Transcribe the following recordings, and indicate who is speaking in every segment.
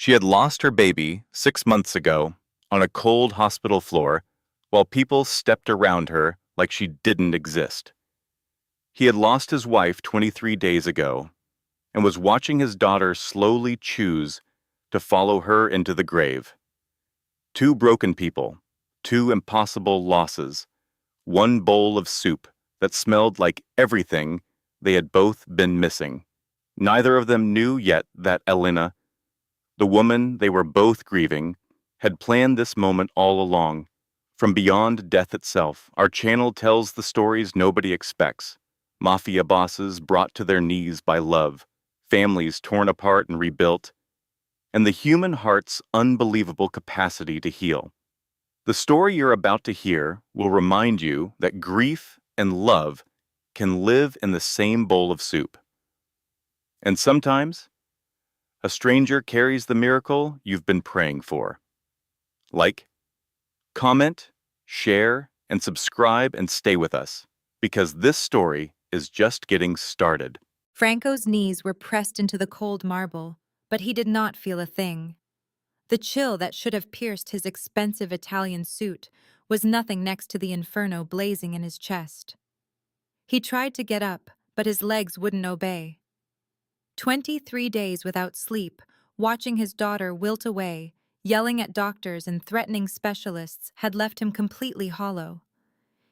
Speaker 1: She had lost her baby 6 months ago on a cold hospital floor while people stepped around her like she didn't exist. He had lost his wife 23 days ago and was watching his daughter slowly choose to follow her into the grave. Two broken people, two impossible losses, one bowl of soup that smelled like everything they had both been missing. Neither of them knew yet that Elena, the woman they were both grieving, had planned this moment all along. From beyond death itself, our channel tells the stories nobody expects. Mafia bosses brought to their knees by love, families torn apart and rebuilt, and the human heart's unbelievable capacity to heal. The story you're about to hear will remind you that grief and love can live in the same bowl of soup. And sometimes, a stranger carries the miracle you've been praying for. Like, comment, share, and subscribe and stay with us, because this story is just getting started.
Speaker 2: Franco's knees were pressed into the cold marble, but he did not feel a thing. The chill that should have pierced his expensive Italian suit was nothing next to the inferno blazing in his chest. He tried to get up, but his legs wouldn't obey. 23 days without sleep, watching his daughter wilt away, yelling at doctors and threatening specialists had left him completely hollow.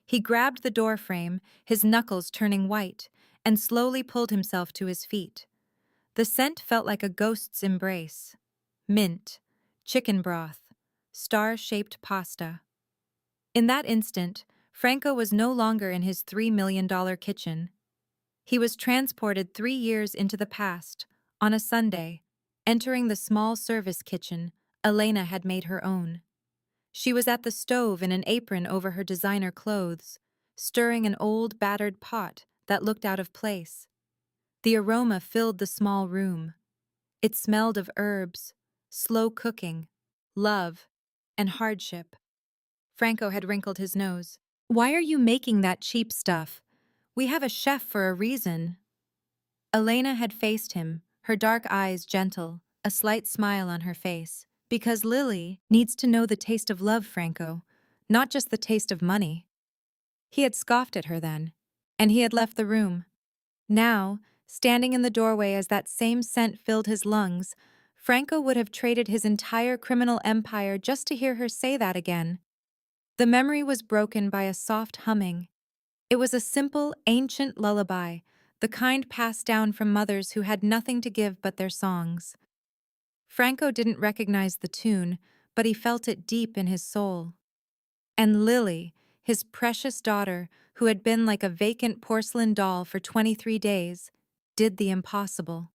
Speaker 2: He grabbed the door frame, his knuckles turning white, and slowly pulled himself to his feet. The scent felt like a ghost's embrace. Mint, chicken broth, star-shaped pasta. In that instant, Franco was no longer in his $3 million kitchen. He was transported 3 years into the past, on a Sunday, entering the small service kitchen Elena had made her own. She was at the stove in an apron over her designer clothes, stirring an old battered pot that looked out of place. The aroma filled the small room. It smelled of herbs, slow cooking, love, and hardship. Franco had wrinkled his nose. "Why are you making that cheap stuff? We have a chef for a reason." Elena had faced him, her dark eyes gentle, a slight smile on her face. "Because Lily needs to know the taste of love, Franco, not just the taste of money." He had scoffed at her then, and he had left the room. Now, standing in the doorway as that same scent filled his lungs, Franco would have traded his entire criminal empire just to hear her say that again. The memory was broken by a soft humming. It was a simple, ancient lullaby, the kind passed down from mothers who had nothing to give but their songs. Franco didn't recognize the tune, but he felt it deep in his soul. And Lily, his precious daughter, who had been like a vacant porcelain doll for 23 days, did the impossible.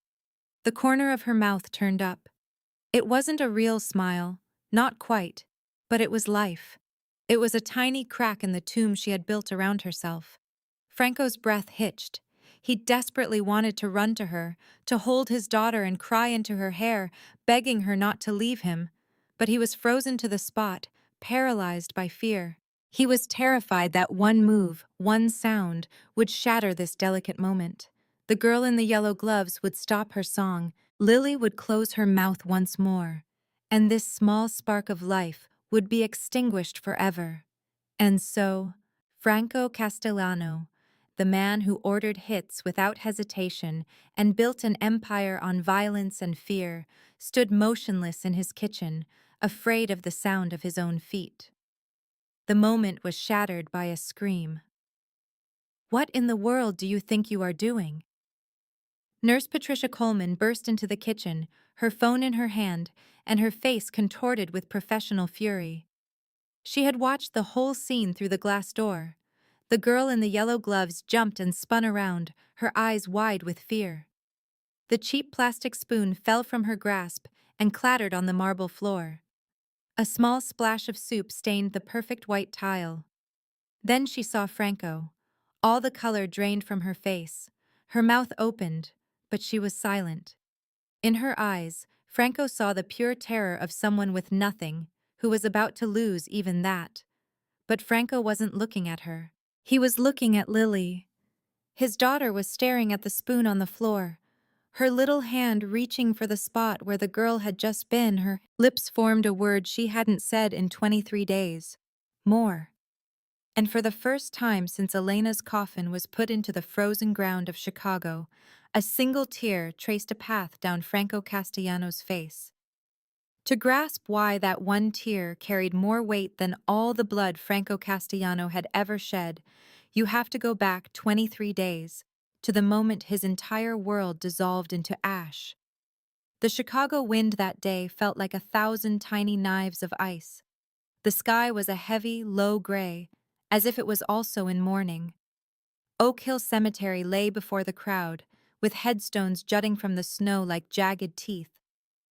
Speaker 2: The corner of her mouth turned up. It wasn't a real smile, not quite, but it was life. It was a tiny crack in the tomb she had built around herself. Franco's breath hitched. He desperately wanted to run to her, to hold his daughter and cry into her hair, begging her not to leave him. But he was frozen to the spot, paralyzed by fear. He was terrified that one move, one sound, would shatter this delicate moment. The girl in the yellow gloves would stop her song, Lily would close her mouth once more, and this small spark of life would be extinguished forever. And so, Franco Castellano, the man who ordered hits without hesitation and built an empire on violence and fear, stood motionless in his kitchen, afraid of the sound of his own feet. The moment was shattered by a scream. "What in the world do you think you are doing?" Nurse Patricia Coleman burst into the kitchen, her phone in her hand, and her face contorted with professional fury. She had watched the whole scene through the glass door. The girl in the yellow gloves jumped and spun around, her eyes wide with fear. The cheap plastic spoon fell from her grasp and clattered on the marble floor. A small splash of soup stained the perfect white tile. Then she saw Franco. All the color drained from her face. Her mouth opened, but she was silent. In her eyes, Franco saw the pure terror of someone with nothing, who was about to lose even that. But Franco wasn't looking at her. He was looking at Lily. His daughter was staring at the spoon on the floor, her little hand reaching for the spot where the girl had just been. Her lips formed a word she hadn't said in 23 days. More. And for the first time since Elena's coffin was put into the frozen ground of Chicago, a single tear traced a path down Franco Castellano's face. To grasp why that one tear carried more weight than all the blood Franco Castellano had ever shed, you have to go back 23 days, to the moment his entire world dissolved into ash. The Chicago wind that day felt like 1,000 tiny knives of ice. The sky was a heavy, low gray, as if it was also in mourning. Oak Hill Cemetery lay before the crowd, with headstones jutting from the snow like jagged teeth.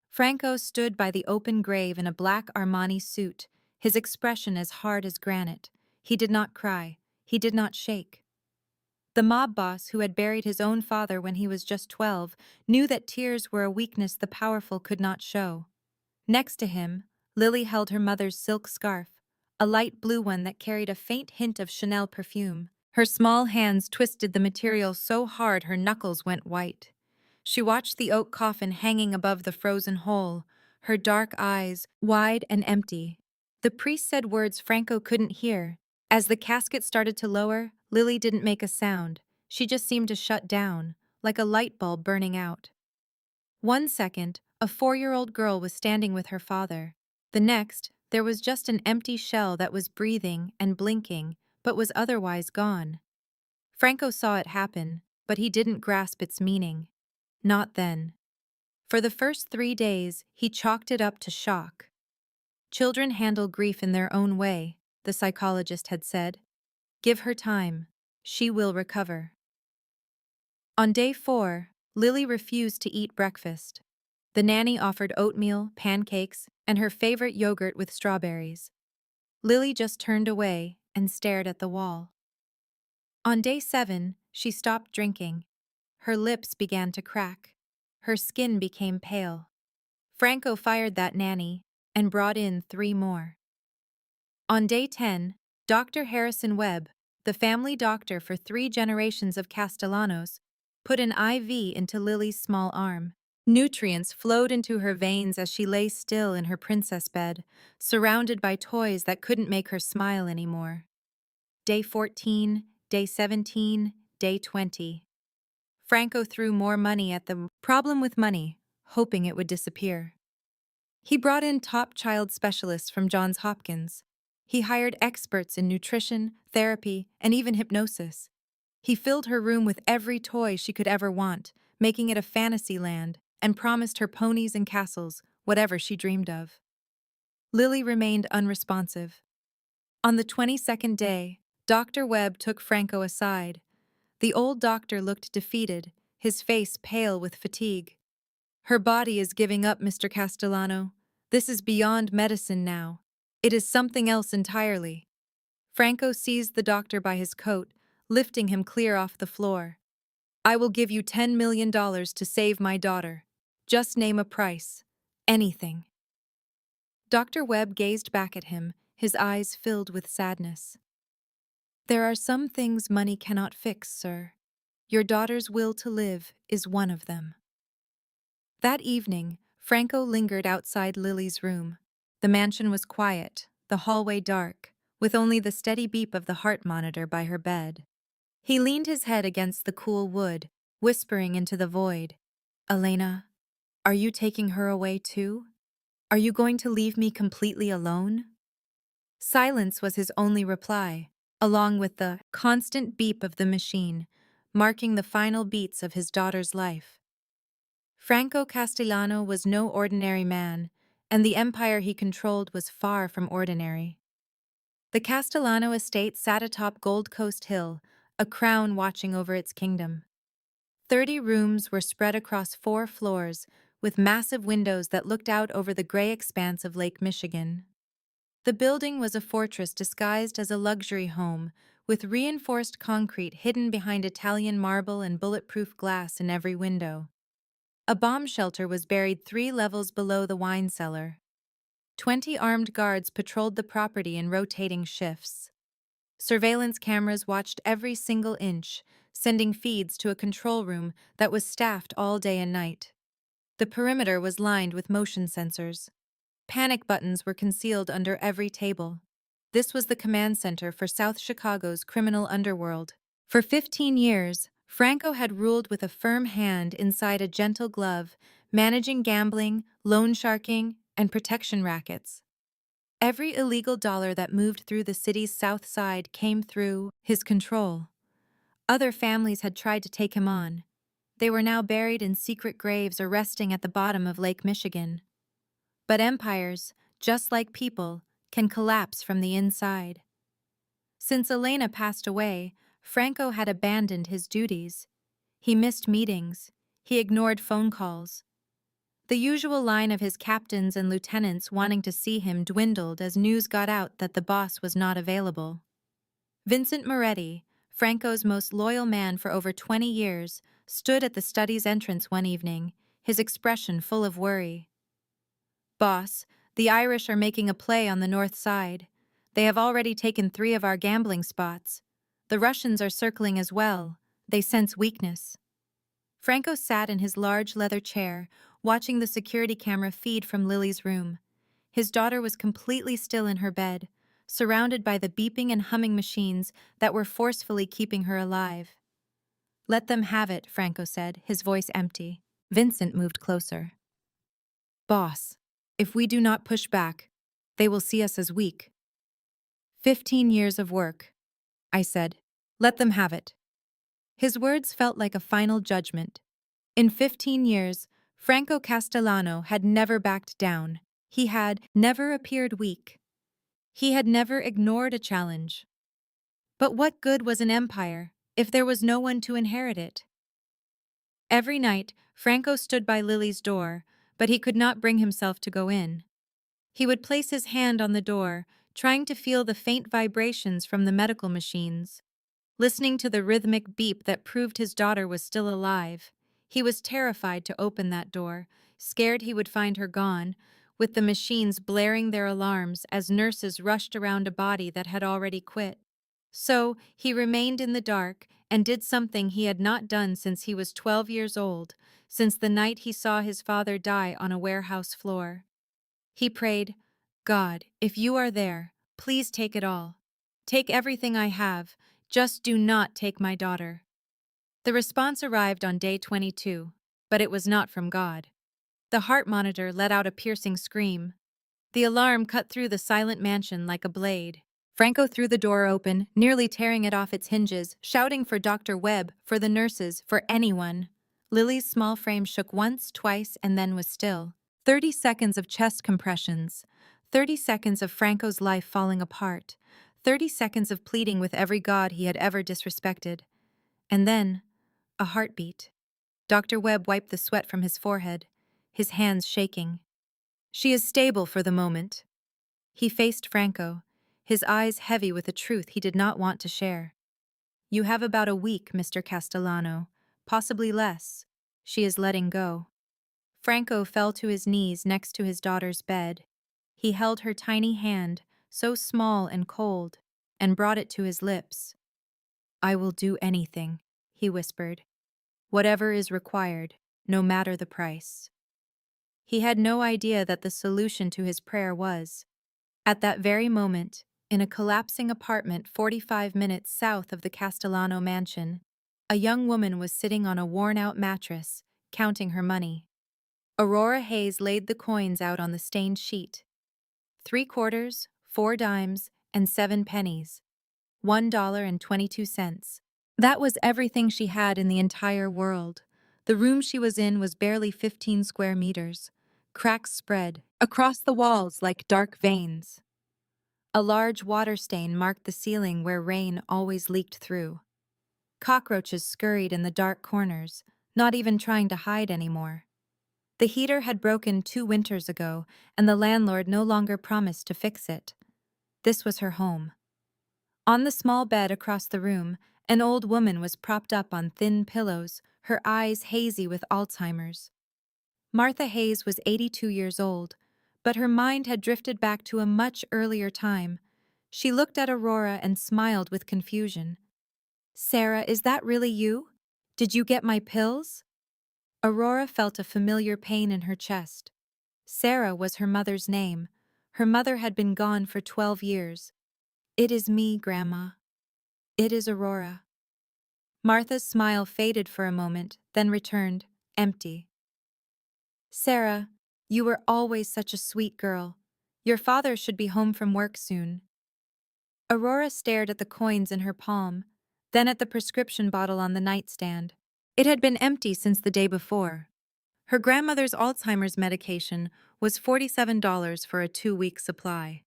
Speaker 2: Franco stood by the open grave in a black Armani suit, his expression as hard as granite. He did not cry. He did not shake. The mob boss, who had buried his own father when he was just 12, knew that tears were a weakness the powerful could not show. Next to him, Lily held her mother's silk scarf, a light blue one that carried a faint hint of Chanel perfume. Her small hands twisted the material so hard her knuckles went white. She watched the oak coffin hanging above the frozen hole, her dark eyes wide and empty. The priest said words Franco couldn't hear. As the casket started to lower, Lily didn't make a sound. She just seemed to shut down, like a light bulb burning out. 1 second, a 4-year-old girl was standing with her father. The next, there was just an empty shell that was breathing and blinking, but was otherwise gone. Franco saw it happen, but he didn't grasp its meaning. Not then. For the first 3 days, he chalked it up to shock. Children handle grief in their own way, the psychologist had said. Give her time. She will recover. On day 4, Lily refused to eat breakfast. The nanny offered oatmeal, pancakes, and her favorite yogurt with strawberries. Lily just turned away and stared at the wall. On day 7, she stopped drinking. Her lips began to crack. Her skin became pale. Franco fired that nanny and brought in 3 more. On day 10, Dr. Harrison Webb, the family doctor for 3 generations of Castellanos, put an IV into Lily's small arm. Nutrients flowed into her veins as she lay still in her princess bed, surrounded by toys that couldn't make her smile anymore. Day 14, day 17, day 20. Franco threw more money at the problem with money, hoping it would disappear. He brought in top child specialists from Johns Hopkins. He hired experts in nutrition, therapy, and even hypnosis. He filled her room with every toy she could ever want, making it a fantasy land, and promised her ponies and castles, whatever she dreamed of. Lily remained unresponsive. On the 22nd day, Dr. Webb took Franco aside. The old doctor looked defeated, his face pale with fatigue. Her body is giving up, Mr. Castellano. This is beyond medicine now. It is something else entirely. Franco seized the doctor by his coat, lifting him clear off the floor. I will give you $10 million to save my daughter. Just name a price. Anything. Dr. Webb gazed back at him, his eyes filled with sadness. There are some things money cannot fix, sir. Your daughter's will to live is one of them. That evening, Franco lingered outside Lily's room. The mansion was quiet, the hallway dark, with only the steady beep of the heart monitor by her bed. He leaned his head against the cool wood, whispering into the void. Elena, are you taking her away too? Are you going to leave me completely alone? Silence was his only reply, along with the constant beep of the machine, marking the final beats of his daughter's life. Franco Castellano was no ordinary man, and the empire he controlled was far from ordinary. The Castellano estate sat atop Gold Coast Hill, a crown watching over its kingdom. 30 rooms were spread across 4 floors, with massive windows that looked out over the gray expanse of Lake Michigan. The building was a fortress disguised as a luxury home, with reinforced concrete hidden behind Italian marble and bulletproof glass in every window. A bomb shelter was buried 3 levels below the wine cellar. 20 armed guards patrolled the property in rotating shifts. Surveillance cameras watched every single inch, sending feeds to a control room that was staffed all day and night. The perimeter was lined with motion sensors. Panic buttons were concealed under every table. This was the command center for South Chicago's criminal underworld. For 15 years, Franco had ruled with a firm hand inside a gentle glove, managing gambling, loan sharking, and protection rackets. Every illegal dollar that moved through the city's south side came through his control. Other families had tried to take him on. They were now buried in secret graves or resting at the bottom of Lake Michigan. But empires, just like people, can collapse from the inside. Since Elena passed away, Franco had abandoned his duties. He missed meetings. He ignored phone calls. The usual line of his captains and lieutenants wanting to see him dwindled as news got out that the boss was not available. Vincent Moretti, Franco's most loyal man for over 20 years, stood at the study's entrance one evening, his expression full of worry. "Boss, the Irish are making a play on the north side. They have already taken 3 of our gambling spots. The Russians are circling as well. They sense weakness." Franco sat in his large leather chair, watching the security camera feed from Lily's room. His daughter was completely still in her bed, surrounded by the beeping and humming machines that were forcefully keeping her alive. "Let them have it," Franco said, his voice empty. Vincent moved closer. "Boss, if we do not push back, they will see us as weak." 15 years of work, I said. "Let them have it." His words felt like a final judgment. In 15 years, Franco Castellano had never backed down. He had never appeared weak. He had never ignored a challenge. But what good was an empire if there was no one to inherit it? Every night, Franco stood by Lily's door, but he could not bring himself to go in. He would place his hand on the door, trying to feel the faint vibrations from the medical machines. Listening to the rhythmic beep that proved his daughter was still alive, he was terrified to open that door, scared he would find her gone, with the machines blaring their alarms as nurses rushed around a body that had already quit. So, he remained in the dark and did something he had not done since he was 12 years old, since the night he saw his father die on a warehouse floor. He prayed, "God, if you are there, please take it all. Take everything I have, just do not take my daughter." The response arrived on day 22, but it was not from God. The heart monitor let out a piercing scream. The alarm cut through the silent mansion like a blade. Franco threw the door open, nearly tearing it off its hinges, shouting for Dr. Webb, for the nurses, for anyone. Lily's small frame shook once, twice, and then was still. 30 seconds of chest compressions. 30 seconds of Franco's life falling apart. 30 seconds of pleading with every god he had ever disrespected. And then, a heartbeat. Dr. Webb wiped the sweat from his forehead, his hands shaking. "She is stable for the moment." He faced Franco, his eyes heavy with a truth he did not want to share. "You have about a week, Mr. Castellano, possibly less. She is letting go." Franco fell to his knees next to his daughter's bed. He held her tiny hand, so small and cold, and brought it to his lips. "I will do anything," he whispered. "Whatever is required, no matter the price." He had no idea that the solution to his prayer was. At that very moment, in a collapsing apartment 45 minutes south of the Castellano mansion, a young woman was sitting on a worn-out mattress, counting her money. Aurora Hayes laid the coins out on the stained sheet. 3 quarters, 4 dimes, and 7 pennies. $1.22. That was everything she had in the entire world. The room she was in was barely 15 square meters. Cracks spread across the walls like dark veins. A large water stain marked the ceiling where rain always leaked through. Cockroaches scurried in the dark corners, not even trying to hide anymore. The heater had broken 2 winters ago, and the landlord no longer promised to fix it. This was her home. On the small bed across the room, an old woman was propped up on thin pillows, her eyes hazy with Alzheimer's. Martha Hayes was 82 years old, but her mind had drifted back to a much earlier time. She looked at Aurora and smiled with confusion. Sarah, is that really you? Did you get my pills? Aurora felt a familiar pain in her chest. Sarah was her mother's name. Her mother had been gone for 12 years. It is me, Grandma. It is Aurora. Martha's smile faded for a moment, then returned, empty. Sarah, you were always such a sweet girl. Your father should be home from work soon. Aurora stared at the coins in her palm, then at the prescription bottle on the nightstand. It had been empty since the day before. Her grandmother's Alzheimer's medication was $47 for a 2-week supply.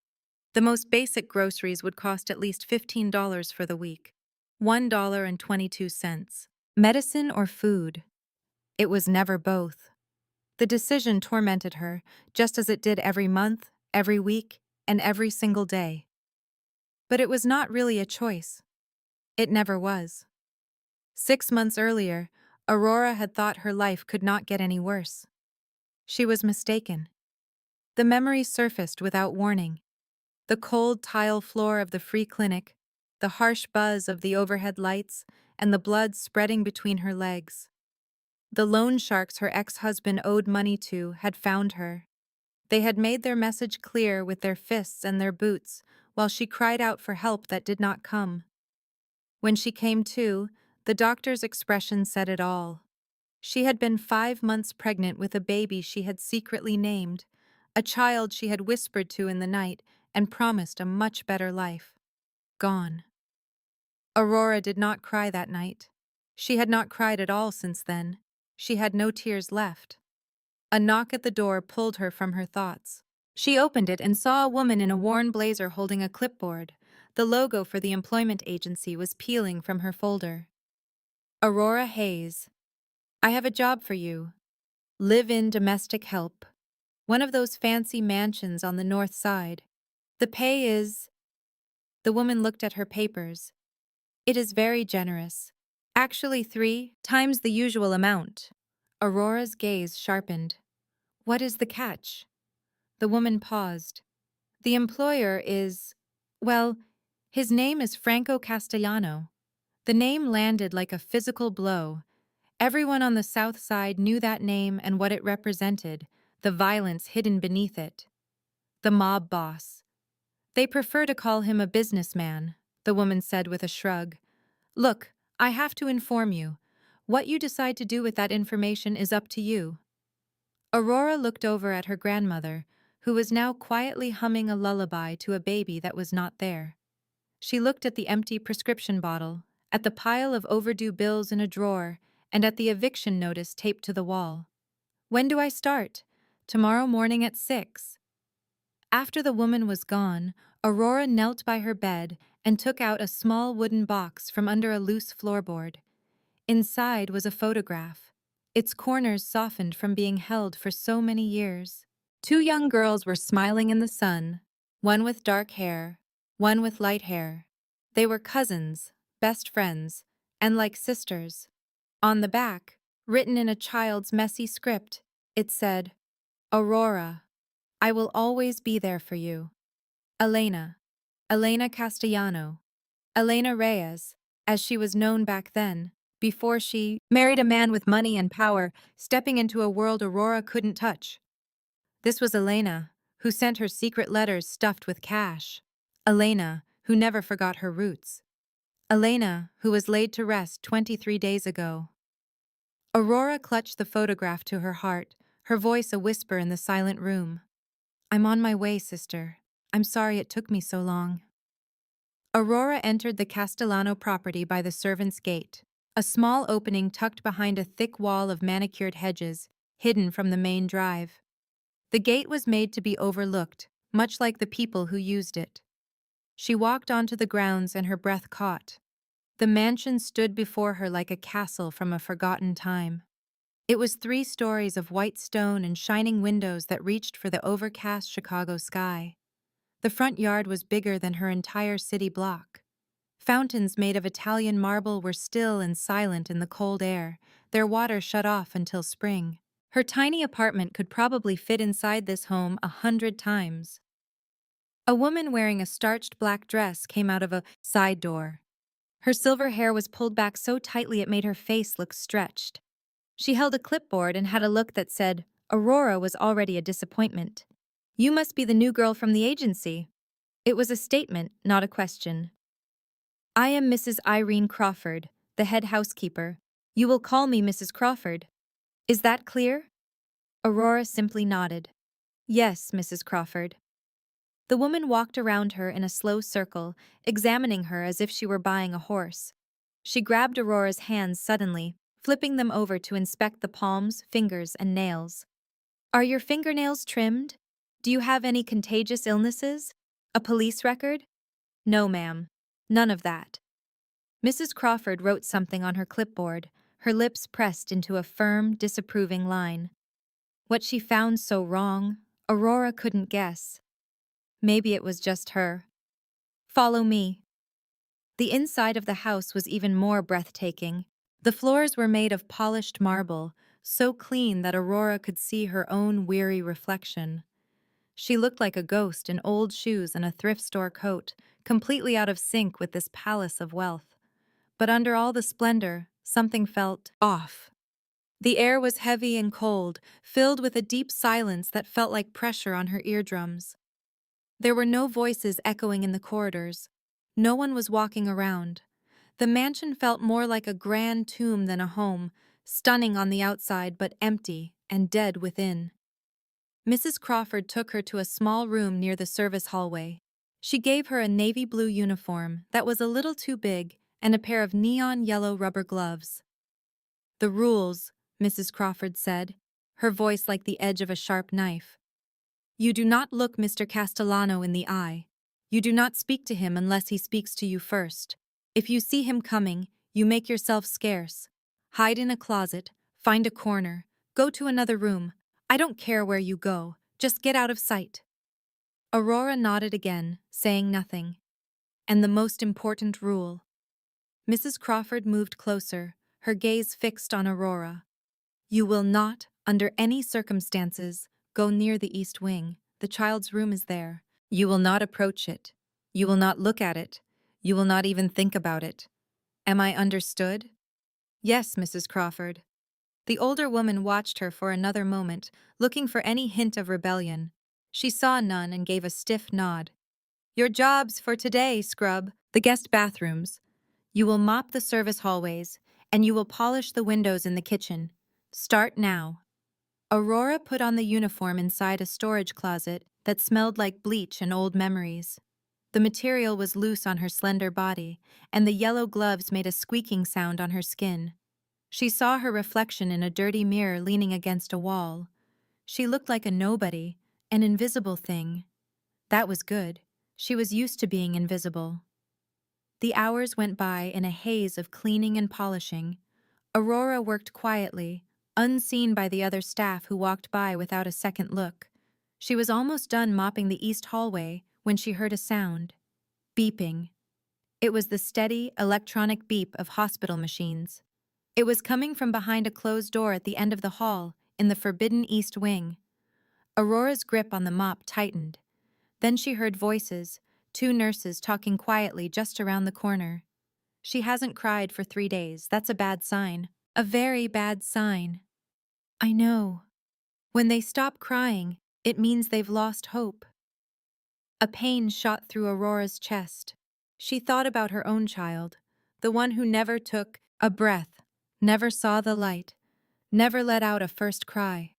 Speaker 2: The most basic groceries would cost at least $15 for the week. $1.22. Medicine or food? It was never both. The decision tormented her, just as it did every month, every week, and every single day. But it was not really a choice. It never was. 6 months earlier, Aurora had thought her life could not get any worse. She was mistaken. The memory surfaced without warning. The cold tile floor of the free clinic, the harsh buzz of the overhead lights, and the blood spreading between her legs. The loan sharks her ex-husband owed money to had found her. They had made their message clear with their fists and their boots, while she cried out for help that did not come. When she came to, the doctor's expression said it all. She had been 5 months pregnant with a baby she had secretly named, a child she had whispered to in the night and promised a much better life. Gone. Aurora did not cry that night. She had not cried at all since then. She had no tears left. A knock at the door pulled her from her thoughts. She opened it and saw a woman in a worn blazer holding a clipboard. The logo for the employment agency was peeling from her folder. Aurora Hayes. I have a job for you. Live-in domestic help. One of those fancy mansions on the north side. The pay is… The woman looked at her papers. It is very generous. Actually 3 times the usual amount. Aurora's gaze sharpened. What is the catch? The woman paused. The employer is… well, his name is Franco Castellano. The name landed like a physical blow. Everyone on the south side knew that name and what it represented, the violence hidden beneath it. The mob boss. They prefer to call him a businessman, the woman said with a shrug. Look, I have to inform you. What you decide to do with that information is up to you. Aurora looked over at her grandmother, who was now quietly humming a lullaby to a baby that was not there. She looked at the empty prescription bottle, at the pile of overdue bills in a drawer, and at the eviction notice taped to the wall. When do I start? Tomorrow morning at 6. After the woman was gone, Aurora knelt by her bed and took out a small wooden box from under a loose floorboard. Inside was a photograph, its corners softened from being held for so many years. 2 young girls were smiling in the sun, one with dark hair, one with light hair. They were cousins, best friends, and like sisters. On the back, written in a child's messy script, it said, Aurora, I will always be there for you. Elena. Elena Castellano. Elena Reyes, as she was known back then, before she married a man with money and power, stepping into a world Aurora couldn't touch. This was Elena, who sent her secret letters stuffed with cash. Elena, who never forgot her roots. Elena, who was laid to rest 23 days ago. Aurora clutched the photograph to her heart, her voice a whisper in the silent room. I'm on my way, sister. I'm sorry it took me so long. Aurora entered the Castellano property by the servants' gate, a small opening tucked behind a thick wall of manicured hedges, hidden from the main drive. The gate was made to be overlooked, much like the people who used it. She walked onto the grounds and her breath caught. The mansion stood before her like a castle from a forgotten time. It was 3 stories of white stone and shining windows that reached for the overcast Chicago sky. The front yard was bigger than her entire city block. Fountains made of Italian marble were still and silent in the cold air, their water shut off until spring. Her tiny apartment could probably fit inside this home 100 times. A woman wearing a starched black dress came out of a side door. Her silver hair was pulled back so tightly it made her face look stretched. She held a clipboard and had a look that said, Aurora was already a disappointment. You must be the new girl from the agency. It was a statement, not a question. I am Mrs. Irene Crawford, the head housekeeper. You will call me Mrs. Crawford. Is that clear? Aurora simply nodded. Yes, Mrs. Crawford. The woman walked around her in a slow circle, examining her as if she were buying a horse. She grabbed Aurora's hands suddenly, flipping them over to inspect the palms, fingers, and nails. Are your fingernails trimmed? Do you have any contagious illnesses? A police record? No, ma'am. None of that. Mrs. Crawford wrote something on her clipboard, her lips pressed into a firm, disapproving line. What she found so wrong, Aurora couldn't guess. Maybe it was just her. Follow me. The inside of the house was even more breathtaking. The floors were made of polished marble, so clean that Aurora could see her own weary reflection. She looked like a ghost in old shoes and a thrift store coat, completely out of sync with this palace of wealth. But under all the splendor, something felt off. The air was heavy and cold, filled with a deep silence that felt like pressure on her eardrums. There were no voices echoing in the corridors. No one was walking around. The mansion felt more like a grand tomb than a home, stunning on the outside but empty and dead within. Mrs. Crawford took her to a small room near the service hallway. She gave her a navy blue uniform that was a little too big and a pair of neon yellow rubber gloves. The rules, Mrs. Crawford said, her voice like the edge of a sharp knife. You do not look Mr. Castellano in the eye. You do not speak to him unless he speaks to you first. If you see him coming, you make yourself scarce. Hide in a closet, find a corner, go to another room. I don't care where you go, just get out of sight. Aurora nodded again, saying nothing. And the most important rule. Mrs. Crawford moved closer, her gaze fixed on Aurora. You will not, under any circumstances, go near the east wing. The child's room is there. You will not approach it. You will not look at it. You will not even think about it. Am I understood? Yes, Mrs. Crawford. The older woman watched her for another moment, looking for any hint of rebellion. She saw none and gave a stiff nod. Your jobs for today, scrub. The guest bathrooms. You will mop the service hallways, and you will polish the windows in the kitchen. Start now. Aurora put on the uniform inside a storage closet that smelled like bleach and old memories. The material was loose on her slender body, and the yellow gloves made a squeaking sound on her skin. She saw her reflection in a dirty mirror leaning against a wall. She looked like a nobody, an invisible thing. That was good. She was used to being invisible. The hours went by in a haze of cleaning and polishing. Aurora worked quietly, unseen by the other staff who walked by without a second look. She was almost done mopping the east hallway when she heard a sound. Beeping. It was the steady, electronic beep of hospital machines. It was coming from behind a closed door at the end of the hall, in the forbidden east wing. Aurora's grip on the mop tightened. Then she heard voices, two nurses talking quietly just around the corner. She hasn't cried for 3 days. That's a bad sign. A very bad sign. I know. When they stop crying, it means they've lost hope. A pain shot through Aurora's chest. She thought about her own child, the one who never took a breath, never saw the light, never let out a first cry.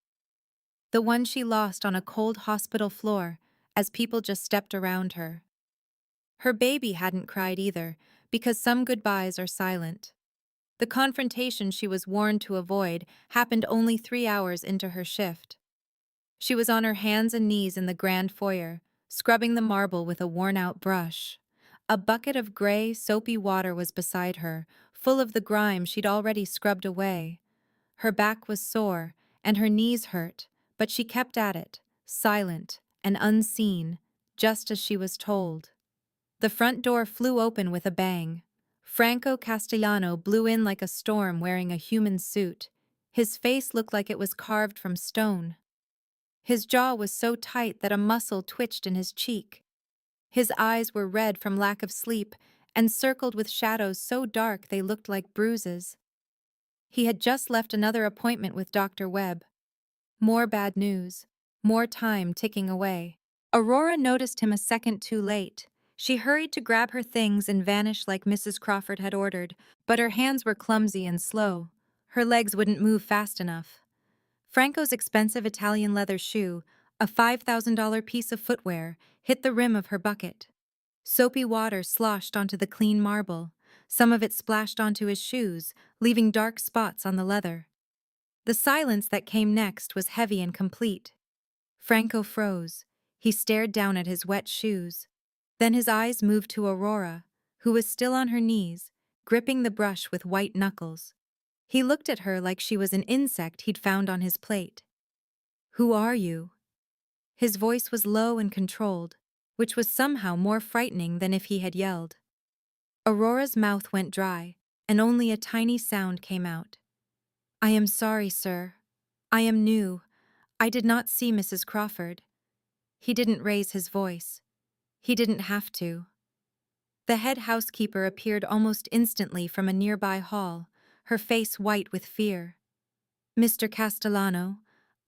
Speaker 2: The one she lost on a cold hospital floor as people just stepped around her. Her baby hadn't cried either, because some goodbyes are silent. The confrontation she was warned to avoid happened only 3 hours into her shift. She was on her hands and knees in the grand foyer, scrubbing the marble with a worn-out brush. A bucket of gray, soapy water was beside her, full of the grime she'd already scrubbed away. Her back was sore, and her knees hurt, but she kept at it, silent and unseen, just as she was told. The front door flew open with a bang. Franco Castellano blew in like a storm wearing a human suit. His face looked like it was carved from stone. His jaw was so tight that a muscle twitched in his cheek. His eyes were red from lack of sleep, and circled with shadows so dark they looked like bruises. He had just left another appointment with Dr. Webb. More bad news. More time ticking away. Aurora noticed him a second too late. She hurried to grab her things and vanish like Mrs. Crawford had ordered, but her hands were clumsy and slow. Her legs wouldn't move fast enough. Franco's expensive Italian leather shoe, a $5,000 piece of footwear, hit the rim of her bucket. Soapy water sloshed onto the clean marble. Some of it splashed onto his shoes, leaving dark spots on the leather. The silence that came next was heavy and complete. Franco froze. He stared down at his wet shoes. Then his eyes moved to Aurora, who was still on her knees, gripping the brush with white knuckles. He looked at her like she was an insect he'd found on his plate. "Who are you?" His voice was low and controlled, which was somehow more frightening than if he had yelled. Aurora's mouth went dry, and only a tiny sound came out. "I am sorry, sir. I am new. I did not see Mrs. Crawford." He didn't raise his voice. He didn't have to. The head housekeeper appeared almost instantly from a nearby hall, her face white with fear. "Mr. Castellano,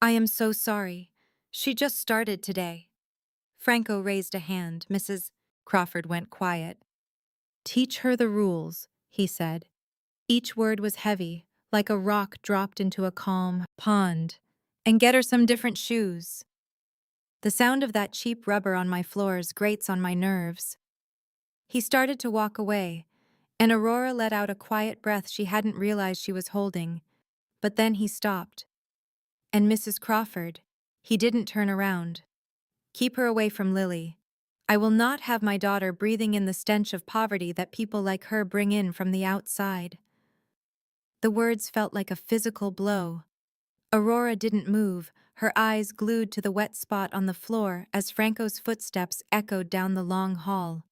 Speaker 2: I am so sorry. She just started today." Franco raised a hand. Mrs. Crawford went quiet. "Teach her the rules," he said. Each word was heavy, like a rock dropped into a calm pond. "And get her some different shoes. The sound of that cheap rubber on my floors grates on my nerves." He started to walk away, and Aurora let out a quiet breath she hadn't realized she was holding. But then he stopped. "And Mrs. Crawford," he didn't turn around. "Keep her away from Lily. I will not have my daughter breathing in the stench of poverty that people like her bring in from the outside." The words felt like a physical blow. Aurora didn't move, her eyes glued to the wet spot on the floor as Franco's footsteps echoed down the long hall.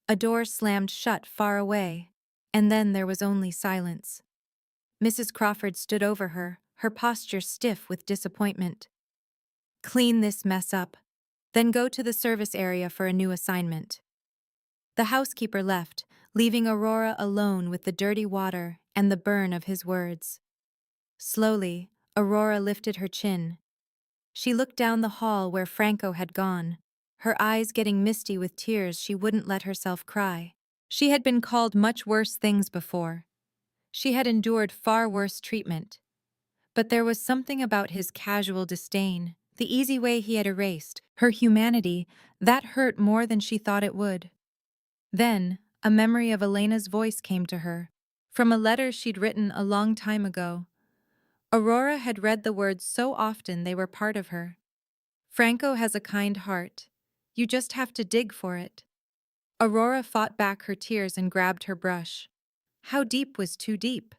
Speaker 2: A door slammed shut far away, and then there was only silence. Mrs. Crawford stood over her, her posture stiff with disappointment. "Clean this mess up, then go to the service area for a new assignment." The housekeeper left, leaving Aurora alone with the dirty water and the burn of his words. Slowly, Aurora lifted her chin. She looked down the hall where Franco had gone, her eyes getting misty with tears she wouldn't let herself cry. She had been called much worse things before. She had endured far worse treatment. But there was something about his casual disdain, the easy way he had erased her humanity, that hurt more than she thought it would. Then, a memory of Elena's voice came to her, from a letter she'd written a long time ago. Aurora had read the words so often they were part of her. "Franco has a kind heart. You just have to dig for it." Aurora fought back her tears and grabbed her brush. How deep was too deep?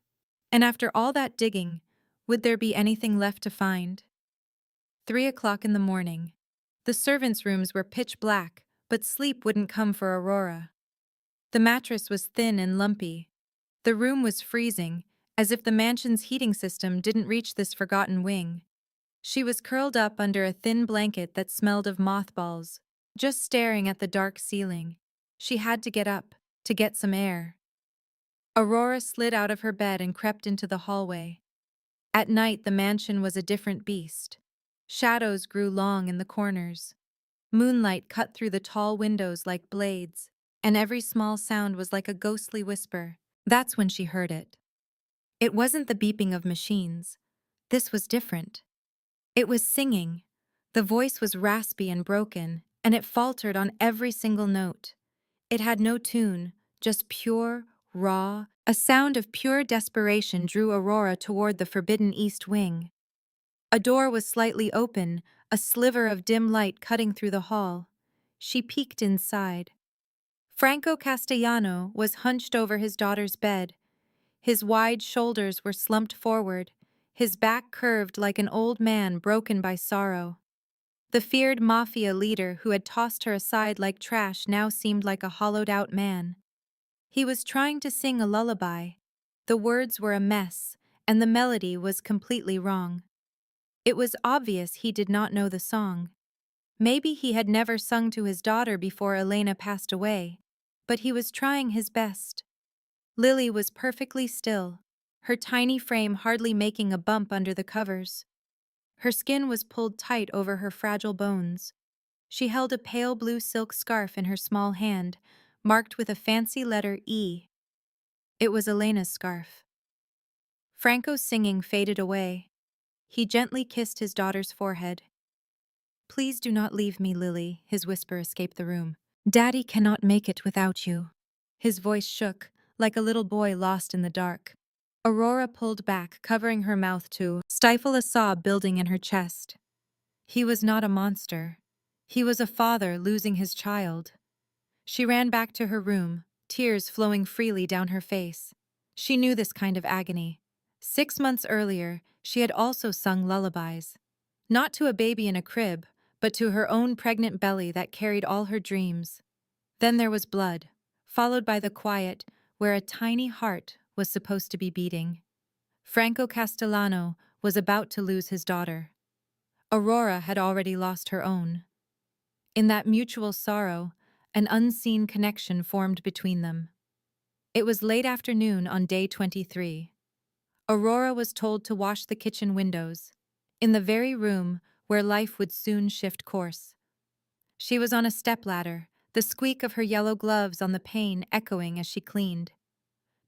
Speaker 2: And after all that digging, would there be anything left to find? 3 o'clock in the morning. The servants' rooms were pitch black, but sleep wouldn't come for Aurora. The mattress was thin and lumpy. The room was freezing, as if the mansion's heating system didn't reach this forgotten wing. She was curled up under a thin blanket that smelled of mothballs, just staring at the dark ceiling. She had to get up, to get some air. Aurora slid out of her bed and crept into the hallway. At night, the mansion was a different beast. Shadows grew long in the corners. Moonlight cut through the tall windows like blades, and every small sound was like a ghostly whisper. That's when she heard it. It wasn't the beeping of machines. This was different. It was singing. The voice was raspy and broken, and it faltered on every single note. It had no tune, just pure, raw. A sound of pure desperation drew Aurora toward the forbidden east wing. A door was slightly open, a sliver of dim light cutting through the hall. She peeked inside. Franco Castellano was hunched over his daughter's bed. His wide shoulders were slumped forward, his back curved like an old man broken by sorrow. The feared Mafia leader who had tossed her aside like trash now seemed like a hollowed-out man. He was trying to sing a lullaby. The words were a mess, and the melody was completely wrong. It was obvious he did not know the song. Maybe he had never sung to his daughter before Elena passed away, but he was trying his best. Lily was perfectly still, her tiny frame hardly making a bump under the covers. Her skin was pulled tight over her fragile bones. She held a pale blue silk scarf in her small hand, marked with a fancy letter E. It was Elena's scarf. Franco's singing faded away. He gently kissed his daughter's forehead. "Please do not leave me, Lily," his whisper escaped the room. "Daddy cannot make it without you." His voice shook, like a little boy lost in the dark. Aurora pulled back, covering her mouth to stifle a sob building in her chest. He was not a monster. He was a father losing his child. She ran back to her room, tears flowing freely down her face. She knew this kind of agony. 6 months earlier, she had also sung lullabies. Not to a baby in a crib, but to her own pregnant belly that carried all her dreams. Then there was blood, followed by the quiet, where a tiny heart was supposed to be beating. Franco Castellano was about to lose his daughter. Aurora had already lost her own. In that mutual sorrow, an unseen connection formed between them. It was late afternoon on day 23. Aurora was told to wash the kitchen windows, in the very room where life would soon shift course. She was on a stepladder, the squeak of her yellow gloves on the pane echoing as she cleaned.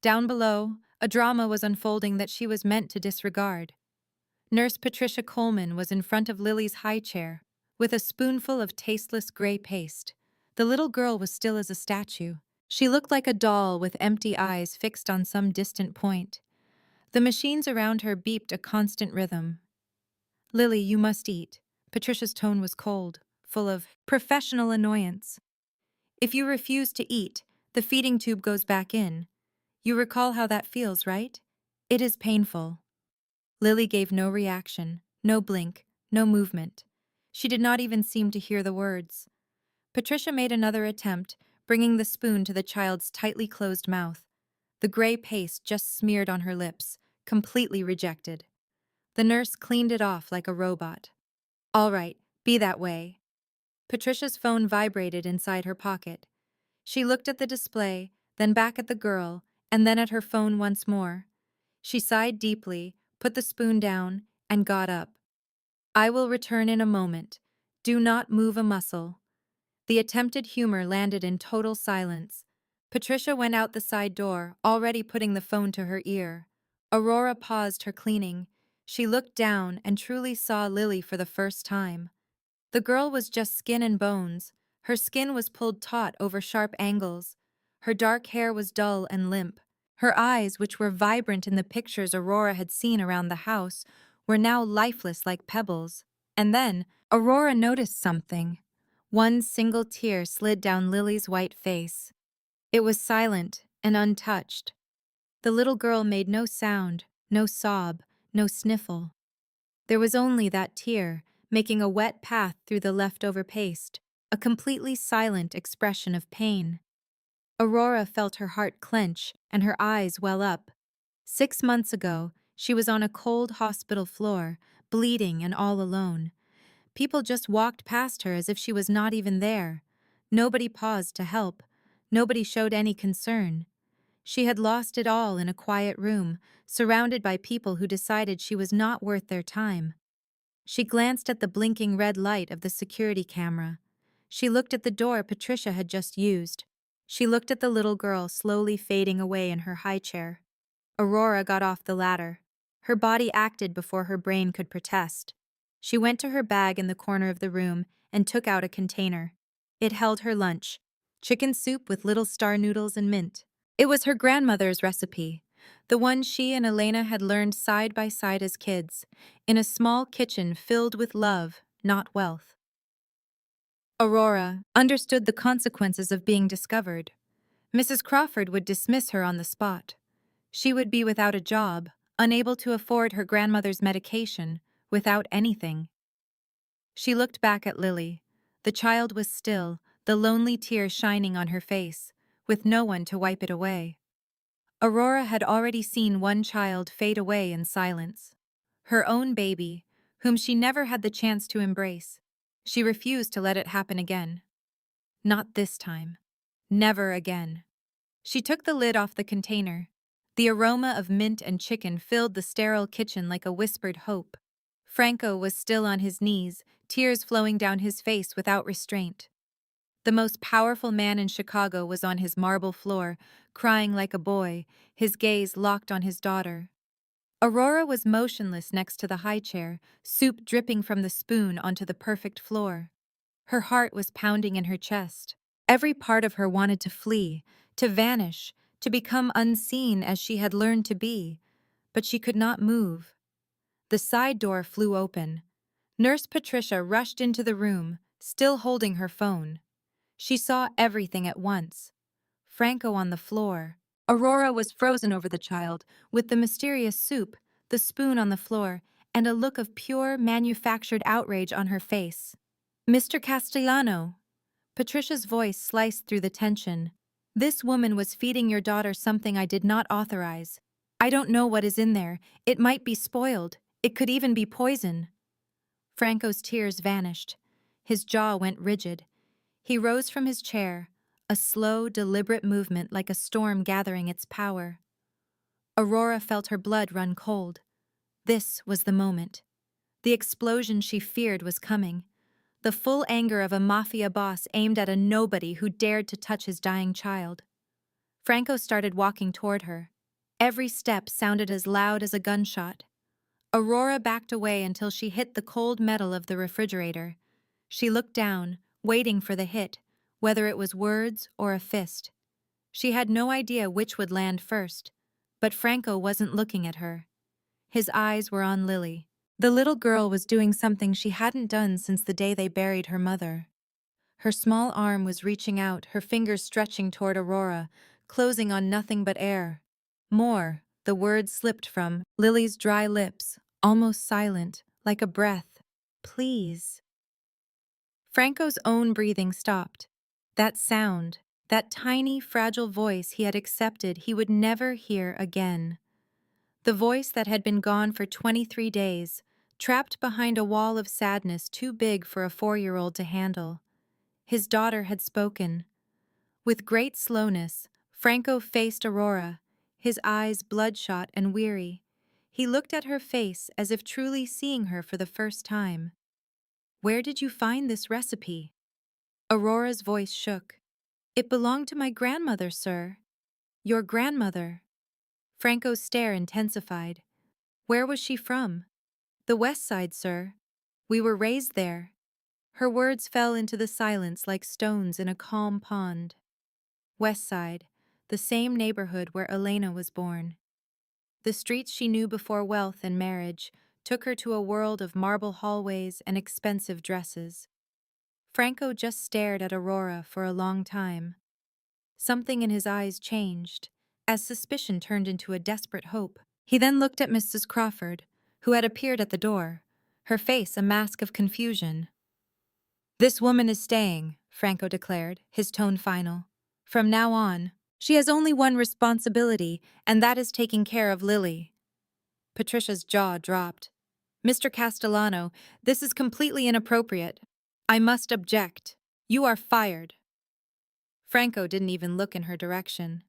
Speaker 2: Down below, a drama was unfolding that she was meant to disregard. Nurse Patricia Coleman was in front of Lily's high chair, with a spoonful of tasteless gray paste. The little girl was still as a statue. She looked like a doll with empty eyes fixed on some distant point. The machines around her beeped a constant rhythm. "Lily, you must eat." Patricia's tone was cold, full of professional annoyance. "If you refuse to eat, the feeding tube goes back in. You recall how that feels, right? It is painful." Lily gave no reaction, no blink, no movement. She did not even seem to hear the words. Patricia made another attempt, bringing the spoon to the child's tightly closed mouth. The gray paste just smeared on her lips, completely rejected. The nurse cleaned it off like a robot. "All right, be that way." Patricia's phone vibrated inside her pocket. She looked at the display, then back at the girl, and then at her phone once more. She sighed deeply, put the spoon down, and got up. "I will return in a moment. Do not move a muscle." The attempted humor landed in total silence. Patricia went out the side door, already putting the phone to her ear. Aurora paused her cleaning. She looked down and truly saw Lily for the first time. The girl was just skin and bones. Her skin was pulled taut over sharp angles. Her dark hair was dull and limp. Her eyes, which were vibrant in the pictures Aurora had seen around the house, were now lifeless like pebbles. And then, Aurora noticed something. One single tear slid down Lily's white face. It was silent and untouched. The little girl made no sound, no sob, no sniffle. There was only that tear, making a wet path through the leftover paste, a completely silent expression of pain. Aurora felt her heart clench and her eyes well up. 6 months ago, she was on a cold hospital floor, bleeding and all alone. People just walked past her as if she was not even there. Nobody paused to help. Nobody showed any concern. She had lost it all in a quiet room, surrounded by people who decided she was not worth their time. She glanced at the blinking red light of the security camera. She looked at the door Patricia had just used. She looked at the little girl slowly fading away in her high chair. Aurora got off the ladder. Her body acted before her brain could protest. She went to her bag in the corner of the room and took out a container. It held her lunch, chicken soup with little star noodles and mint. It was her grandmother's recipe, the one she and Elena had learned side by side as kids, in a small kitchen filled with love, not wealth. Aurora understood the consequences of being discovered. Mrs. Crawford would dismiss her on the spot. She would be without a job, unable to afford her grandmother's medication, without anything. She looked back at Lily. The child was still, the lonely tear shining on her face, with no one to wipe it away. Aurora had already seen one child fade away in silence. Her own baby, whom she never had the chance to embrace. She refused to let it happen again. Not this time. Never again. She took the lid off the container. The aroma of mint and chicken filled the sterile kitchen like a whispered hope. Franco was still on his knees, tears flowing down his face without restraint. The most powerful man in Chicago was on his marble floor, crying like a boy, his gaze locked on his daughter. Aurora was motionless next to the high chair, soup dripping from the spoon onto the perfect floor. Her heart was pounding in her chest. Every part of her wanted to flee, to vanish, to become unseen as she had learned to be, but she could not move. The side door flew open. Nurse Patricia rushed into the room, still holding her phone. She saw everything at once. Franco on the floor. Aurora was frozen over the child, with the mysterious soup, the spoon on the floor, and a look of pure, manufactured outrage on her face. Mr. Castellano. Patricia's voice sliced through the tension. This woman was feeding your daughter something I did not authorize. I don't know what is in there. It might be spoiled. It could even be poison. Franco's tears vanished. His jaw went rigid. He rose from his chair, a slow, deliberate movement like a storm gathering its power. Aurora felt her blood run cold. This was the moment. The explosion she feared was coming. The full anger of a Mafia boss aimed at a nobody who dared to touch his dying child. Franco started walking toward her. Every step sounded as loud as a gunshot. Aurora backed away until she hit the cold metal of the refrigerator. She looked down, waiting for the hit, whether it was words or a fist. She had no idea which would land first, but Franco wasn't looking at her. His eyes were on Lily. The little girl was doing something she hadn't done since the day they buried her mother. Her small arm was reaching out, her fingers stretching toward Aurora, closing on nothing but air. More, the words slipped from Lily's dry lips, almost silent, like a breath. Please. Franco's own breathing stopped. That sound, that tiny, fragile voice he had accepted he would never hear again. The voice that had been gone for 23 days, trapped behind a wall of sadness too big for a 4-year-old to handle. His daughter had spoken. With great slowness, Franco faced Aurora, his eyes bloodshot and weary. He looked at her face as if truly seeing her for the first time. Where did you find this recipe? Aurora's voice shook. It belonged to my grandmother, sir. Your grandmother. Franco's stare intensified. Where was she from? The West Side, sir. We were raised there. Her words fell into the silence like stones in a calm pond. West Side, the same neighborhood where Elena was born. The streets she knew before wealth and marriage took her to a world of marble hallways and expensive dresses. Franco just stared at Aurora for a long time. Something in his eyes changed, as suspicion turned into a desperate hope. He then looked at Mrs. Crawford, who had appeared at the door, her face a mask of confusion. This woman is staying, Franco declared, his tone final. From now on, she has only one responsibility, and that is taking care of Lily. Patricia's jaw dropped. Mr. Castellano, this is completely inappropriate. I must object. You are fired. Franco didn't even look in her direction.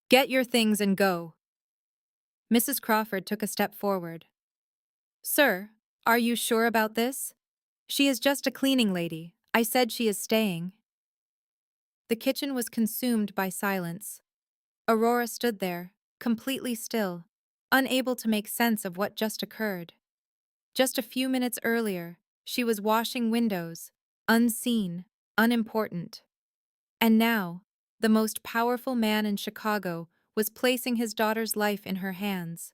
Speaker 2: Get your things and go. Mrs. Crawford took a step forward. Sir, are you sure about this? She is just a cleaning lady. I said she is staying. The kitchen was consumed by silence. Aurora stood there, completely still, unable to make sense of what just occurred. Just a few minutes earlier, she was washing windows, unseen, unimportant. And now, the most powerful man in Chicago was placing his daughter's life in her hands.